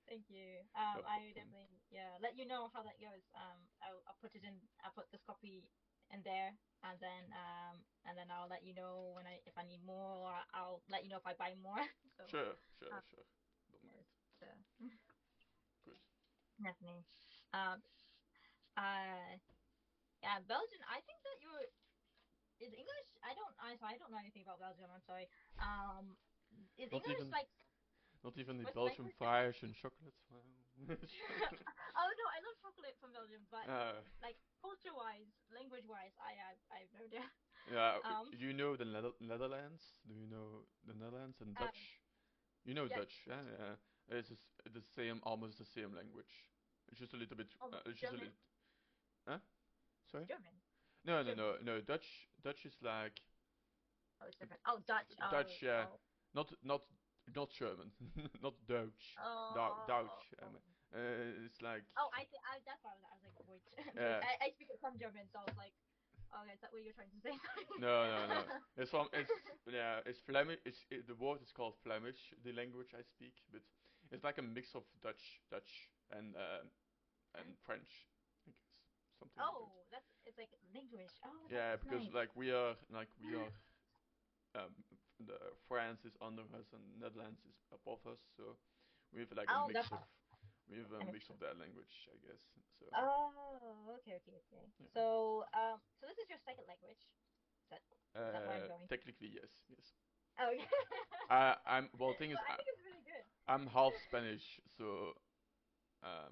Thank you. no I problem. definitely yeah let you know how that goes. I'll put it in. I'll put this copy in there, and then I'll let you know when I if I need more, or I'll let you know if I buy more. So, Sure, sure, um, sure. Don't mind. yes, so Good. definitely. Um, uh, yeah, Belgian. I think that you're is English. I don't know anything about Belgium. I'm sorry. Um, is Not English even like not even the first Belgian language? fries and chocolates. Wow. Oh no, I love chocolate from Belgium, but uh, like culture wise, language wise, I have no idea. yeah, Um, you know the Netherlands? Do you know the Netherlands and um, Dutch? You know yes, Dutch, yeah? Yeah. It's the same, almost the same language. It's just a little bit. It's just a German, little. Huh? Sorry? German, No, no, German. no, no. Dutch is like Oh, it's different. Oh, Dutch. Dutch, Oh, yeah. oh, Not not not German, not Dutch. oh, Dutch. oh. It's like Oh, I think that's why I was like, wait, wait. uh, I speak some German, so I was like, oh, is that what you're trying to say? no, no, no. It's yeah. It's Flemish. The word is called Flemish. The language I speak, but it's like a mix of Dutch and French. I guess something like that. Oh, that's it's like language. Oh, Yeah, that's because nice. we are the France is under us and Netherlands is above us, so we have like a Oh, mix that's of we have a that makes mix of sense. that language, I guess. So Oh, okay, okay, okay. yeah. So, so this is your second language. Is that where I'm going? Technically yes, yes. Oh, yeah. I'm well. Thing Well, is, I think it's really good. I'm half Spanish, so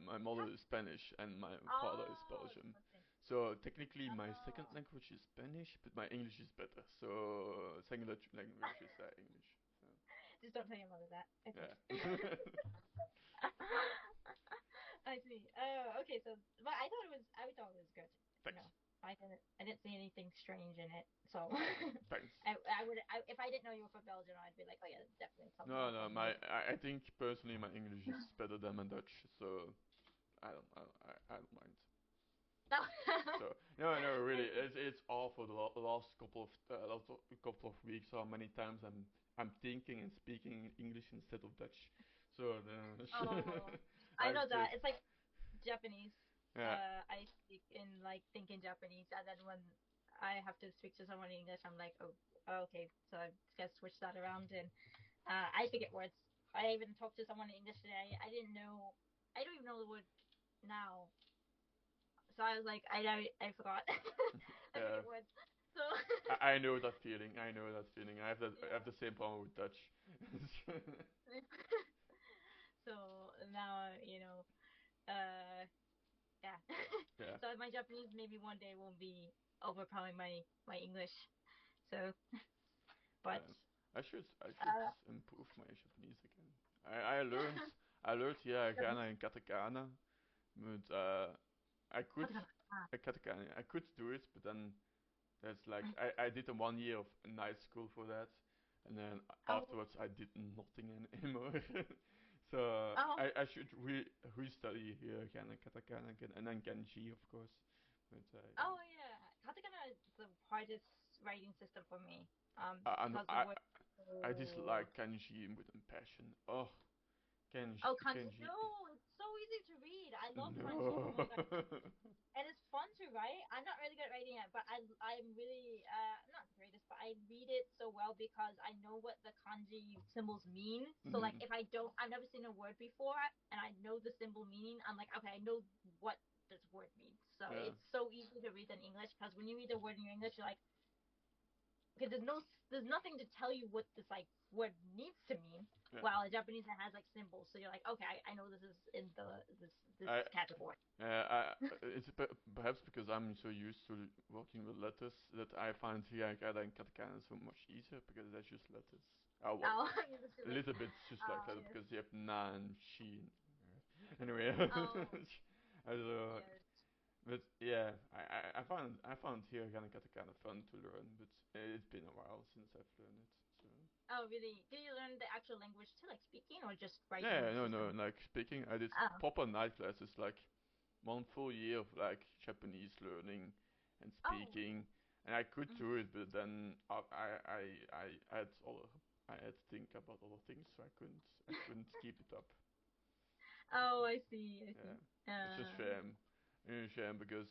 my mother How? is Spanish and my father is Oh, Belgian. interesting. So technically, my second Oh. language is Spanish, but my English is better. So second language is English. So Just don't tell your mother that. Okay. yeah. I see. Oh, okay. So, but I thought it was good. You Thanks. know, I didn't see anything strange in it. So, Thanks. if I didn't know you were from Belgium, I'd be like, oh yeah, definitely No, someone no. from Belgium. I think personally my English is better than my Dutch, so I don't mind. No. So no, no, really, I see. it's all for the last couple of weeks. How many times I'm thinking and speaking English instead of Dutch. So Oh, I I've know just that. It's like Japanese. Yeah, I speak in like thinking Japanese, and then when I have to speak to someone in English, I'm like, oh, okay. So I just switch that around, and I forget words. I even talked to someone in English today. I didn't know. I don't even know the word now. So I was like, I forgot. I yeah. forget words. So I know that feeling. I know that feeling. I have yeah. the same problem with Dutch. So now uh, yeah. Yeah. So my Japanese maybe one day will be overpowering my English. So, but Um, I should uh improve my Japanese again. I learned I learned hiragana Japanese and katakana, but I could katakana. Ah. katakana I could do it, but then that's like I did a 1 year of night school for that, and then Oh, afterwards I did nothing anymore. So oh, I should restudy hiragana and katakana again, and then kanji of course. But yeah, oh yeah. Katakana is the hardest writing system for me. I know Because the word. I Oh, dislike kanji with a passion. Oh, Kenji, oh, kanji. Kenji. No, it's so easy to read. I love kanji. Oh No. my god. And it's fun to write. I'm not really good at writing it, but I'm really not the greatest, but I read it so well because I know what the kanji symbols mean. So like Mhm. if I've never seen a word before and I know the symbol meaning, I'm like, okay, I know what this word means. So Yeah. it's so easy to read in English because when you read the word in your English, you're like, okay, there's nothing to tell you what this like word needs to mean. Yeah. While in Japanese it has like symbols, so you're like, okay, I know this is in this I category. it's perhaps because I'm so used to working with letters that I find hiragana and katakana so much easier because that's just letters. Oh well, Oh, you're just a like, little bit just like that yes. because you have na and she. Anyway, Oh, also, yes. but yeah, I found hiragana and katakana fun to learn, but it's been a while since I've learned it. So Oh, really? Did you learn the actual language too, like speaking, or just yeah, writing no, no, system? like speaking, I did Oh, proper night classes, like 1 full year of like Japanese learning and oh, speaking, and I could mm. do it, but then I had to think about other things, so I couldn't keep it up. Oh, I see, I Yeah, see. it's a shame, a shame because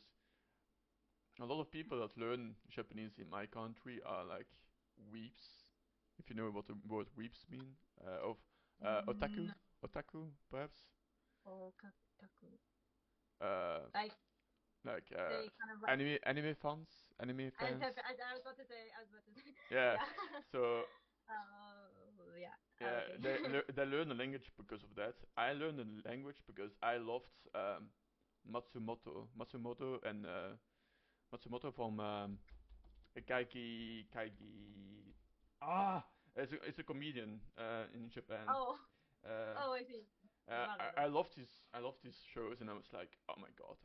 a lot of people that learn Japanese in my country are like weeps, if you know what the word weeps mean, of No, otaku perhaps, taku. uh, Like like they kind of like. anime I, fans. I was about to say. I was about to say. Yeah, Yeah. so Yeah. yeah, Okay. they learn the language because of that. I learned the language because I loved Matsumoto from Kaigi. It's a comedian in Japan. Oh, Uh, oh, I see. There's a lot of I them. loved his shows, and I was like, oh my god,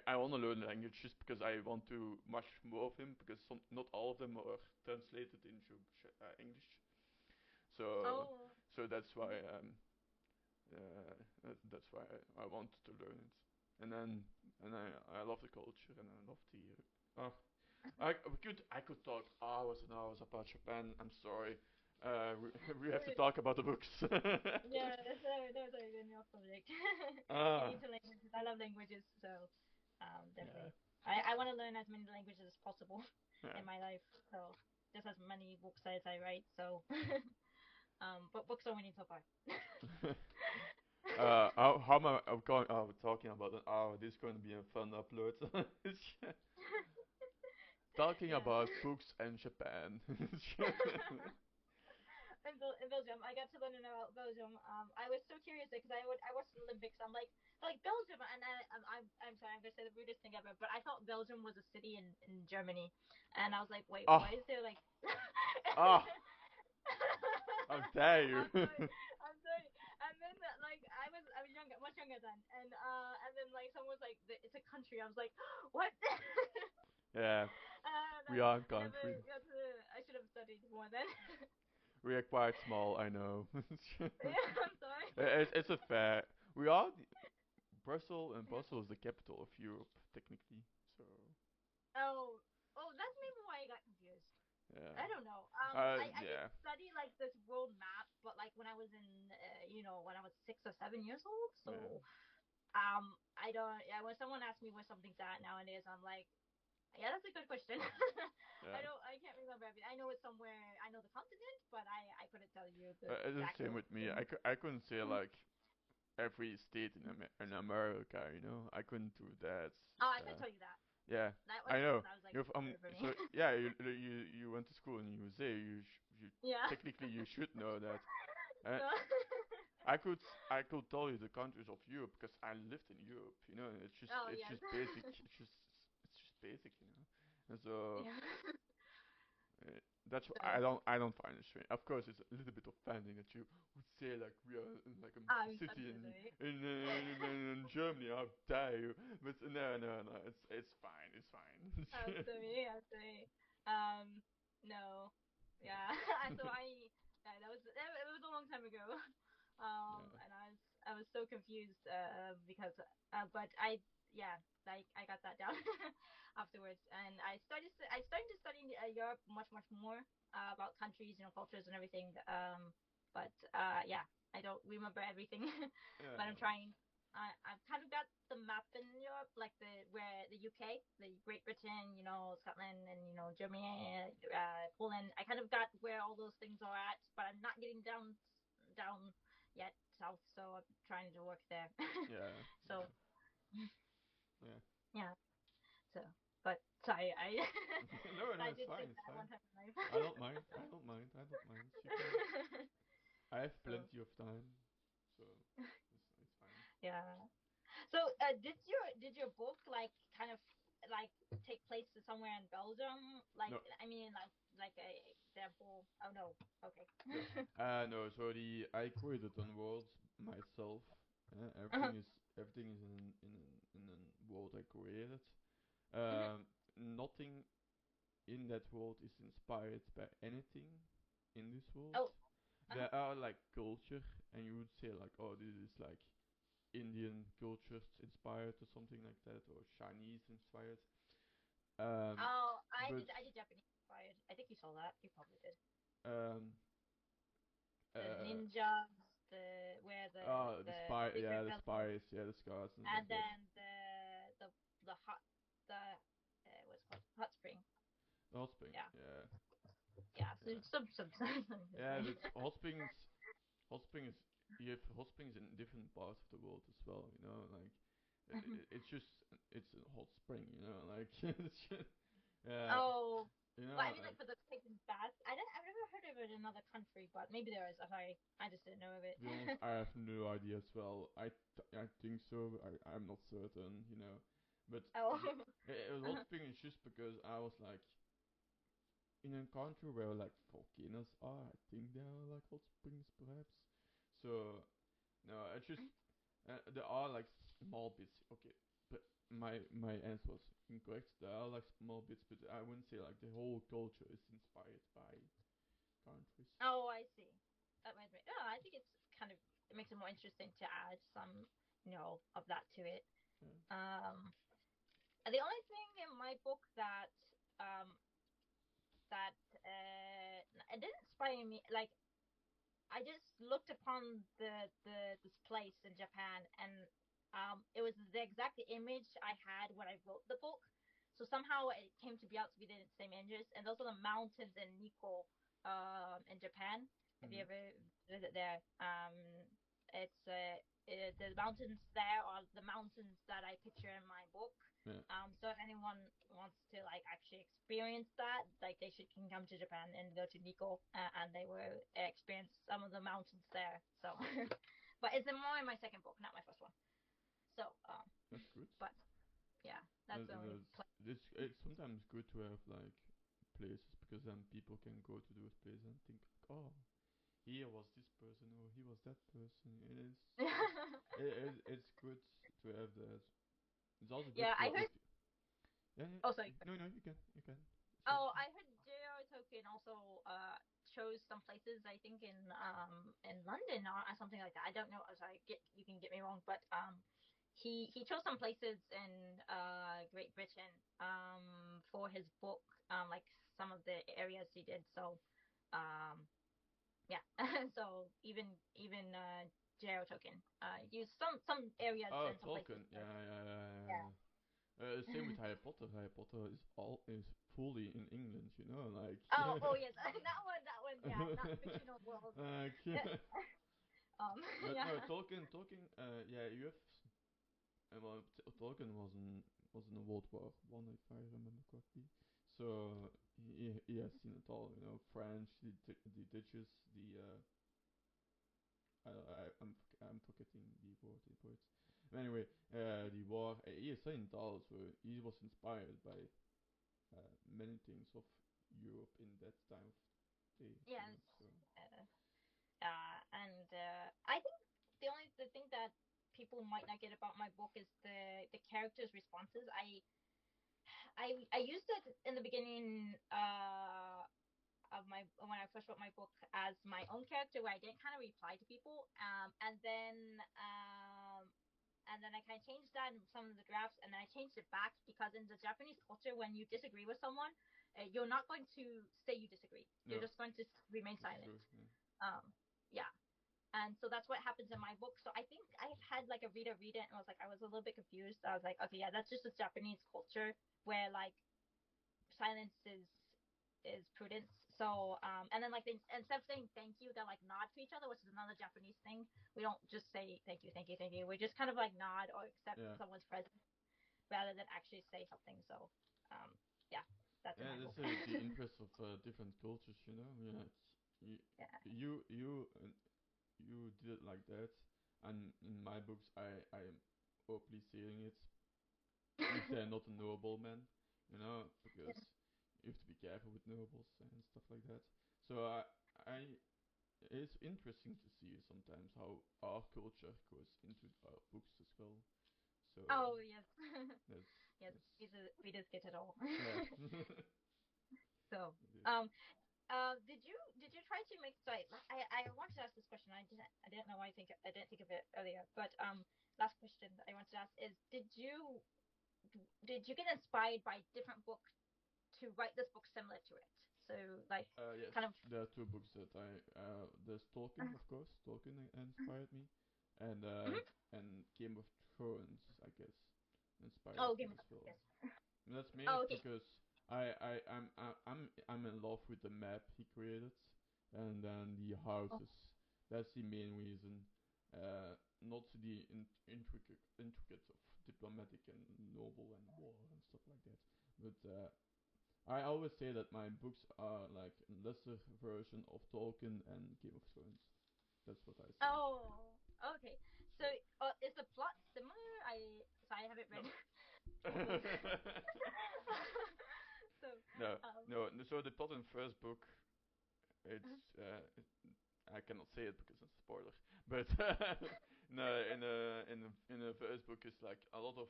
I want to learn the language just because I want to much more of him because not all of them are translated into English. So Oh. so that's why Mhm. that's why I wanted to learn it. And then I love the culture and I love the I could talk hours and hours about Japan. I'm sorry. We have to Really? talk about the books. Yeah, that's a good enough subject. Getting Ah, into languages. I love languages, so yeah, definitely. I want to learn as many languages as possible yeah. in my life. So just as many books as I write. So but books are winning so far. How am I I'm going? Oh, we're talking about an hour. This is going to be a fun upload. Talking Yeah. about books and Japan. In Belgium, I got to learn about Belgium. I was so curious because I watched the Olympics. I'm like Belgium, and I'm sorry, I'm gonna say the weirdest thing ever, but I thought Belgium was a city in Germany, and I was like, wait, why Oh, is there like? oh, how dare you? I'm sorry, I'm sorry. And then like I was younger, much younger then, and then like someone was like, it's a country. I was like, what? Yeah, And we are a I never country. got to. I should have studied more then. We are quite small, I know. Yeah, I'm sorry. It's a fair. We are Brussels, and Brussels is the capital of Europe, technically. So Oh, oh, that's maybe why I got confused. yeah, I don't know. I did yeah, study like this world map, but like when I was when I was 6 or 7 years old. yeah. So I don't. Yeah, when someone asks me where something's at nowadays, I'm like, yeah, that's a good question. Yeah. I can't remember everything. I know it's somewhere. I know the continent, but I couldn't tell you the It's the exact same with me. location. I couldn't say like every state in in America, you know. I couldn't do that. Oh, I couldn't Uh, tell you that. yeah, That was I know. that was like You're for me. so yeah, you went to school in USA. You Yeah. technically you should know that. Uh, So. I could tell you the countries of Europe because I lived in Europe. You know, Oh it's yes. just basic. It's just basic. You know, and so Yeah. that's what So I don't find it strange. Of course, it's a little bit offending that you would say like we are in like a I'm city so sorry. in Germany. How dare you? But no. It's fine. It's I'm fine. sorry. I'm sorry. No. Yeah. So yeah, it was a long time ago. Yeah. And I was so confused because but yeah, I got that down afterwards, and I started to study Europe much more about countries, cultures and everything. But yeah, I don't remember everything, but I'm Yeah. trying. I've kind of got the map in Europe, like the UK, the Great Britain, Scotland, and Germany, Poland. I kind of got where all those things are at, but I'm not getting down yet south, so I'm trying to work there. Yeah. So Yeah. yeah, so but sorry, I No, I it's did fine. think It's that one fine. time in I don't life. mind. I don't mind. I don't mind. You can. I have So plenty of time, so it's fine. yeah. So, did your book like kind of like take place somewhere in Belgium? Like, No, I mean, like a example. Oh no. Okay. no, no. So the I created on world myself. Uh-huh. Everything is in a world I created. Mhm. Nothing in that world is inspired by anything in this world. Oh. Uh-huh. There are like culture, and you would say like, oh, this is like Indian culture inspired or something like that, or Chinese inspired. Um, Oh, but I did Japanese inspired. I think you saw that. You probably did. um, The uh, ninjas, where the the spy, yeah, secret the village, spies, yeah, the scars and like and that. then the hot the what's it called hot spring. The hot spring, Yeah. yeah, Yeah. So yeah, some something to yeah. say. That's hot springs. You have hot springs in different parts of the world as well. You know, like it's just it's a hot spring. You know, like it's just, yeah, Oh, you well, I know, mean, like like for the taking baths. I've never heard of it in another country, but maybe there is. I'm sorry, I just didn't know of it. to be honest, I have no idea as well. I think so. I'm not certain. You know, but the, Oh, hot spring is just because I was like in a country where like volcanoes are. I think there are like hot springs perhaps. So no, it's just there are like small bits. Okay, but my answer was incorrect. There are like small bits, but I wouldn't say like the whole culture is inspired by countries. oh, I see. That might be. Oh, I think it makes it more interesting to add some, of that to it. Yeah. Um, the only thing in my book um that it didn't inspire me, like I just looked upon this place in Japan, and it was the exact image I had when I wrote the book. So somehow it came to be out to be the same images, and those are the mountains in Nikko, in Japan. If you Mhm. ever visit there, it's the mountains there are the mountains that I picture in my book. Yeah. So if anyone wants to like actually experience that, like they should can come to Japan and go to Nikko, and they will experience some of the mountains there. So, but it's more in my second book, not my first one. So, That's good. but yeah, that's the only place. It's sometimes good to have like places because then people can go to those places and think like, oh, here was this person or he was that person. It's good to have that. It's also good Yeah, I for heard. if yeah, Oh, sorry. no, you can say Oh, I heard J.R. Tolkien also chose some places. I think in London or something like that. I don't know. I'm sorry. You can get me wrong, but he chose some places in Great Britain for his book, like some of the areas he did. So um yeah. So even J.R.R. Tolkien. Use some areas Oh, and some places. Tolkien. Yeah, yeah, yeah, Yeah. yeah. Same with Harry Potter. Harry Potter is fully in England, you know, like. Oh yes, that one, yeah, not fictional world. like, but no, Yeah. Tolkien. Yeah, you have. Well, Tolkien was in World War I, if I remember correctly. So he has seen it all, you know, French, the ditches, the I'm forgetting the word in poets. Anyway, the war. He has seen it all, so he was inspired by many things of Europe in that time of day, you Yes. know. So Uh, and I think the thing that people might not get about my book is the characters' responses. I used it in the beginning of my when I first wrote my book as my own character, where I didn't kind of reply to people, and then I kind of changed that in some of the drafts, and then I changed it back because in the Japanese culture, when you disagree with someone, you're not going to say you disagree. You're no, just going to remain that's silent. true. Yeah. Yeah, and so that's what happens in my book. So I think I've had like a reader read it and I was a little bit confused. I was like, okay, yeah, that's just the Japanese culture where like silence is prudence. So and then like they, instead of saying thank you, they're like nod to each other, which is another Japanese thing. We don't just say thank you, thank you, thank you. We just kind of like nod or accept Yeah. someone's presence rather than actually say something. So um yeah, that's in Yeah, my that's book. the interest of different cultures, you know. Yeah, you Yeah. you you uh, you did it like that, and in my books, I am openly saying it. If they're not a noble man, you know, because you have to be careful with nobles and stuff like that. So I it's interesting to see sometimes how our culture goes into our books as well. So Oh yes. that's Yes, that's readers get it all. yeah. So It is. um did you try to make sorry I wanted to ask this question. I didn't know why I didn't think of it earlier, but last question that I wanted to ask is did you get inspired by different books to write this book similar to it, so like Yes, kind of there are two books that there's Tolkien, of course. Tolkien inspired me, and Mhm. Game of Thrones, I guess, inspired Oh, me Game of as Thrones, well. yes. And that's mainly Oh, okay. because I'm in love with the map he created, and then the Oh, houses. That's the main reason. Not the intricate of diplomatic and noble and war and stuff like that, but I always say that my books are like a lesser version of Tolkien and Game of Thrones. That's what I say. oh, okay. So So is the plot similar? I haven't read no. the book. So no, um no. So the plot in the first book, it's I cannot say it because it's a spoiler. But no, in the first book is like a lot of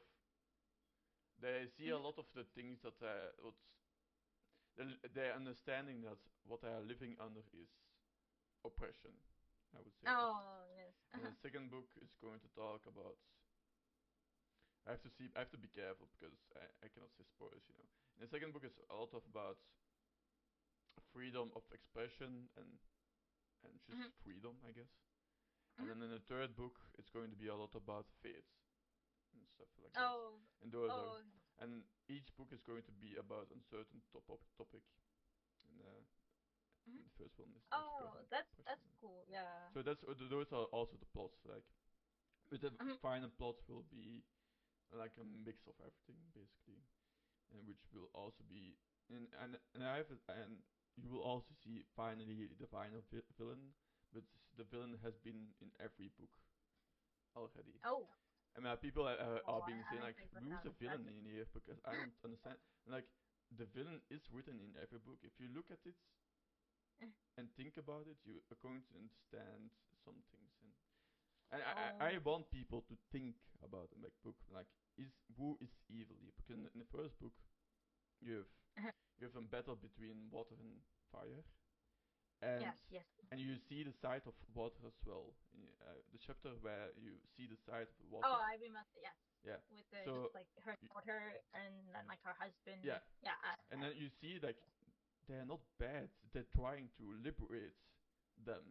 they see a mhm. lot of the things that what's they're understanding that what they are living under is oppression. I would say that. Oh yes. And the second book is going to talk about. I have to see. I have to be careful because I cannot say spoilers. You know. In the second book is a lot of about freedom of expression and just Mhm. freedom, I guess. And Mhm. then in the third book, it's going to be a lot about faith and stuff like that. Oh, And those are. oh, And each book is going to be about a certain topic. And mhm. the first one is Oh, expression. that's cool. Yeah. So that's those are also the plots. Like, but the Mhm. final plot will be like a mix of everything basically, and which will also be and you will also see finally the final villain, but the villain has been in every book already. Oh, I mean, people are oh, being saying I like, think who's the that's villain in here? Because I don't understand. Like, the villain is written in every book. If you look at it and think about it, you are going to understand some things. And I oh, want people to think about the book. Like, is who is evil here? Because in the first book, you have you have a battle between water and fire, and yes, yes. you see the side of water as well. In, the chapter where you see the side of Oh, water. I remember. Yes, Yeah. with the So like her y- daughter and then like her yeah, husband. Yeah. and then you see like they're not bad. They're trying to liberate them.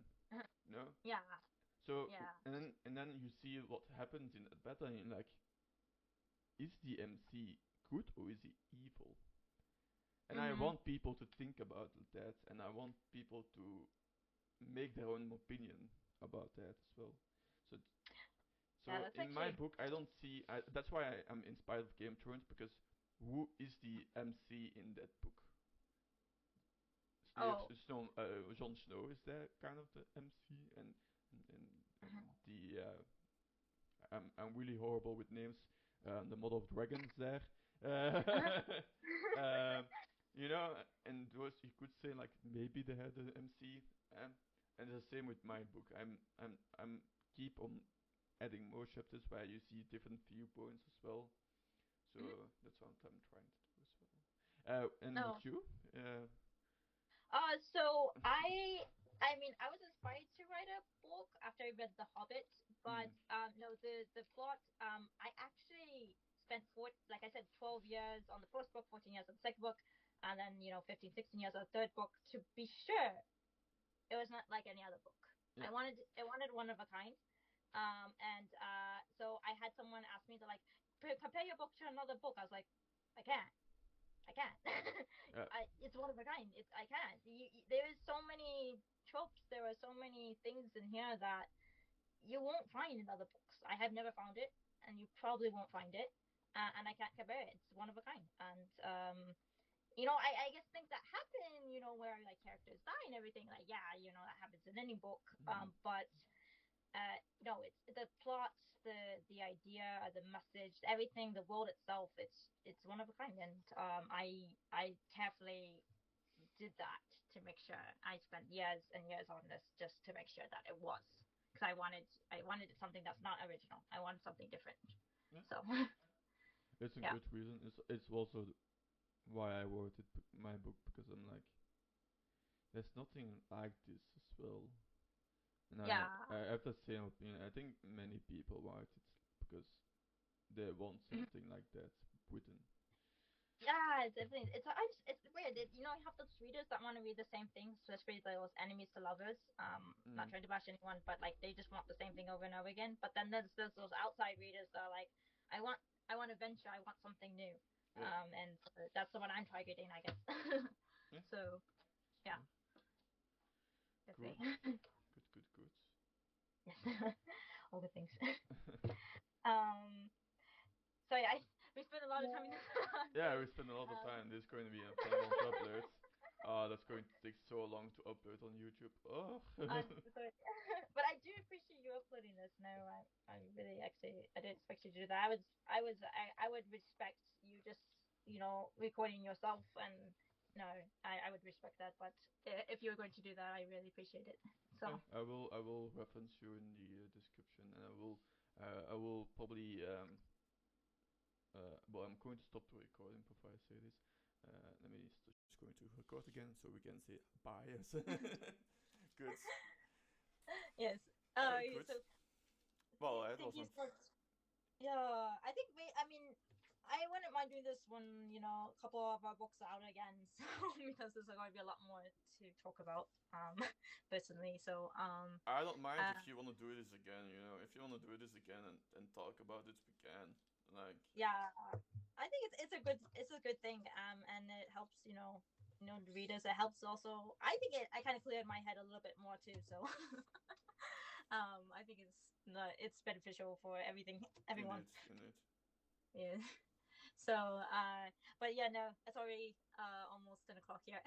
You know. Yeah. So Yeah. and then you see what happens in that battle, and you're like, is the MC good or is he evil? And I Mhm. want people to think about that, and I want people to make their own opinion about that as well. So Yeah, so that's in my actually. book, I don't see. That's why I am inspired of Game of Thrones, because who is the MC in that book? Oh. Jon Snow is there kind of the MC, and Mhm. the I'm really horrible with names. The Mother of Dragons there. Uh, um, and those you could say like maybe they had the MC. Um, and the same with my book. I'm keep on adding more chapters where you see different viewpoints as well. Mhm. So that's what I'm trying to do as well. And No. with you? Uh, So I mean, I was inspired to write a book after I read The Hobbit, but mm, no, the plot. I actually spent like I said, 12 years on the first book, 14 years on the second book, and then 15, 16 years on the third book to be sure it was not like any other book. yeah. I wanted one of a kind. And so I had someone ask me to like compare your book to another book. I was like, I can't. I can't. Yeah. It's one of a kind. I can't. There is so many tropes. There are so many things in here that you won't find in other books. I have never found it, and you probably won't find it. And I can't compare it. It's one of a kind. And I guess things that happen, where like characters die and everything, like yeah, that happens in any book. Mm, But no, it's the plot, the idea, the message, everything, the world itself. It's one of a kind, and I carefully did that to make sure. I spent years and years on this just to make sure that it was, because I wanted something that's not original. I wanted something different. yeah. So It's a yeah, good reason. It's also why I wrote my book, because I'm like, there's nothing like this as well. And I yeah. have the same opinion. I think many people write it because they want something like that written. Yeah, it's definitely. It's weird. You have those readers that want to read the same thing, especially those enemies to lovers. Not Mm, trying to bash anyone, but like they just want the same thing over and over again. But then there's those outside readers that are like, I want I want adventure. I want something new. yeah. And that's the one I'm targeting, I guess. Yeah. So That's yeah, fair. Good. definitely. Good. Good. Good. Yes, all the things. Um. So yeah, we spent a lot of time in this one. Yeah, So we spend a lot of um. time. This is going to be a fun one to upload. That's going to take so long to upload on YouTube. Oh. I'm sorry. But I do appreciate you uploading this. No, I really actually I didn't expect you to do that. I would respect you just recording yourself, and no, I would respect that. But if you were going to do that, I really appreciate it. Yeah, So I will reference you in the description, and I will probably well, I'm going to stop the recording before I say this. Let me just going to record again so we can say bye. Yes. Good. yes. Good. So Well, it thank you wasn't. so much. Yeah, I think I mean, I wouldn't mind doing this when a couple of our books are out again. So because there's going to be a lot more to talk about, personally. So I don't mind uh, if you want to do this again. If you want to do this again and talk about it, we can. Like, yeah, I think it's a good thing. And it helps the readers. It helps also. I think I kind of cleared my head a little bit more too. So I think it's beneficial for everyone. indeed, indeed. Yeah. So, but yeah, no, it's already almost 10 o'clock here.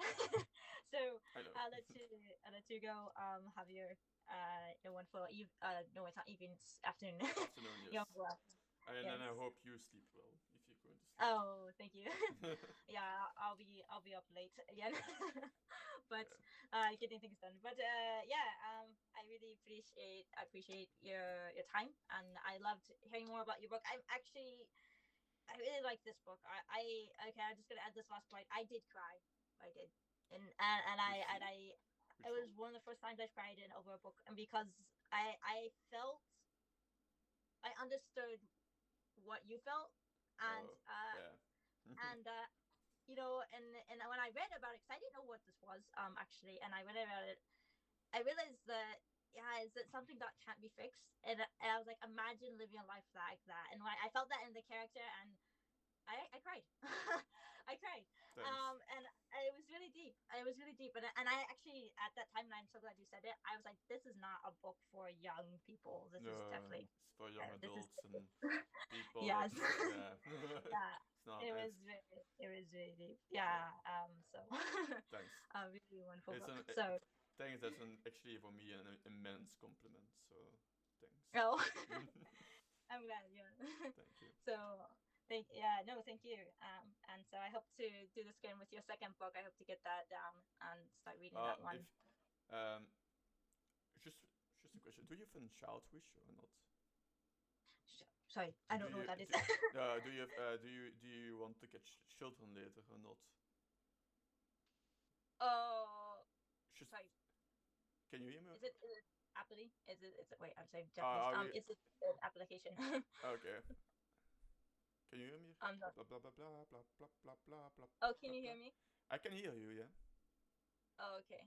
So I know. I'll let you go. Have your wonderful no, it's not evening, it's afternoon. Afternoon, Your yes. well, And then I yes. hope you sleep well if you're going to sleep. Oh, thank you. Yeah, I'll be up late again, but Yeah. getting things done. But yeah, I really appreciate your time, and I loved hearing more about your book. I really like this book. Okay. I'm just gonna add this last point. I did cry. I did, and You see? it Which one? was one of the first times I've cried in over a book, and because I felt I understood what you felt, and Oh, yeah. and and when I read about it, because I didn't know what this was actually, and I read about it, I realized that. yeah, is it something that can't be fixed? And I was like, imagine living a life like that. And when I felt that in the character, and I cried. I cried. Thanks. And it was really deep. It was really deep. And I actually, at that time, and I'm so glad you said it, I was like, this is not a book for young people. This is No, definitely, it's for young this is, adults and people that, yes. yeah. Yeah. It's not as, It was really deep. yeah. Yeah. So, Thanks. really wonderful It's book. an, So, thanks. That's actually for me an immense compliment. So, thanks. oh, I'm glad. Yeah. Thank you. So, yeah, no, thank you. And so I hope to do this again with your second book. I hope to get that down and start reading that one. If um, just just a question: do you have a child wish or not? Sorry, I Do don't know what you that is. do you have do you want to get children later or not? Oh, Just sorry. can you hear me? Is it apply? Is it? Wait, I'm saying Japanese. Are we Is it an application? okay? Can you hear me? I'm not. Blah blah blah blah blah blah blah blah blah Oh, blah can you blah. hear me? I can hear you, yeah. Oh, okay.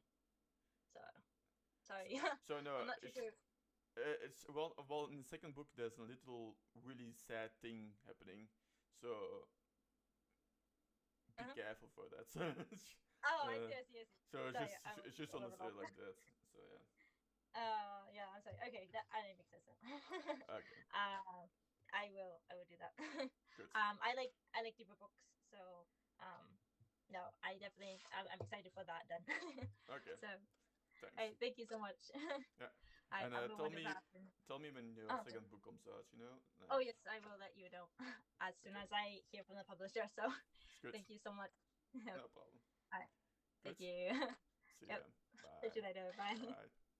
So, So, sorry. so I'm no, not too sure. it's well in the second book there's a little really sad thing happening, so be Uh-huh. careful for that. Oh, I uh, see, I see, I see. so Sorry, I it's was just a little honestly off. like that. So yeah. Yeah, I'm sorry. Okay, that I didn't make sense. Okay. I will do that. Good. I like deeper books, so no, I'm excited for that then. Okay. So, Thanks. thank you so much. Yeah. I And I will wonder that. tell me when your Oh, second book comes out. You know. oh yes, I will let you know as soon Okay. as I hear from the publisher. So, It's good. thank you so much. Yep. No problem. All right. Good. Thank you. See Yep. ya. Talk to Bye. you later. Bye. Bye.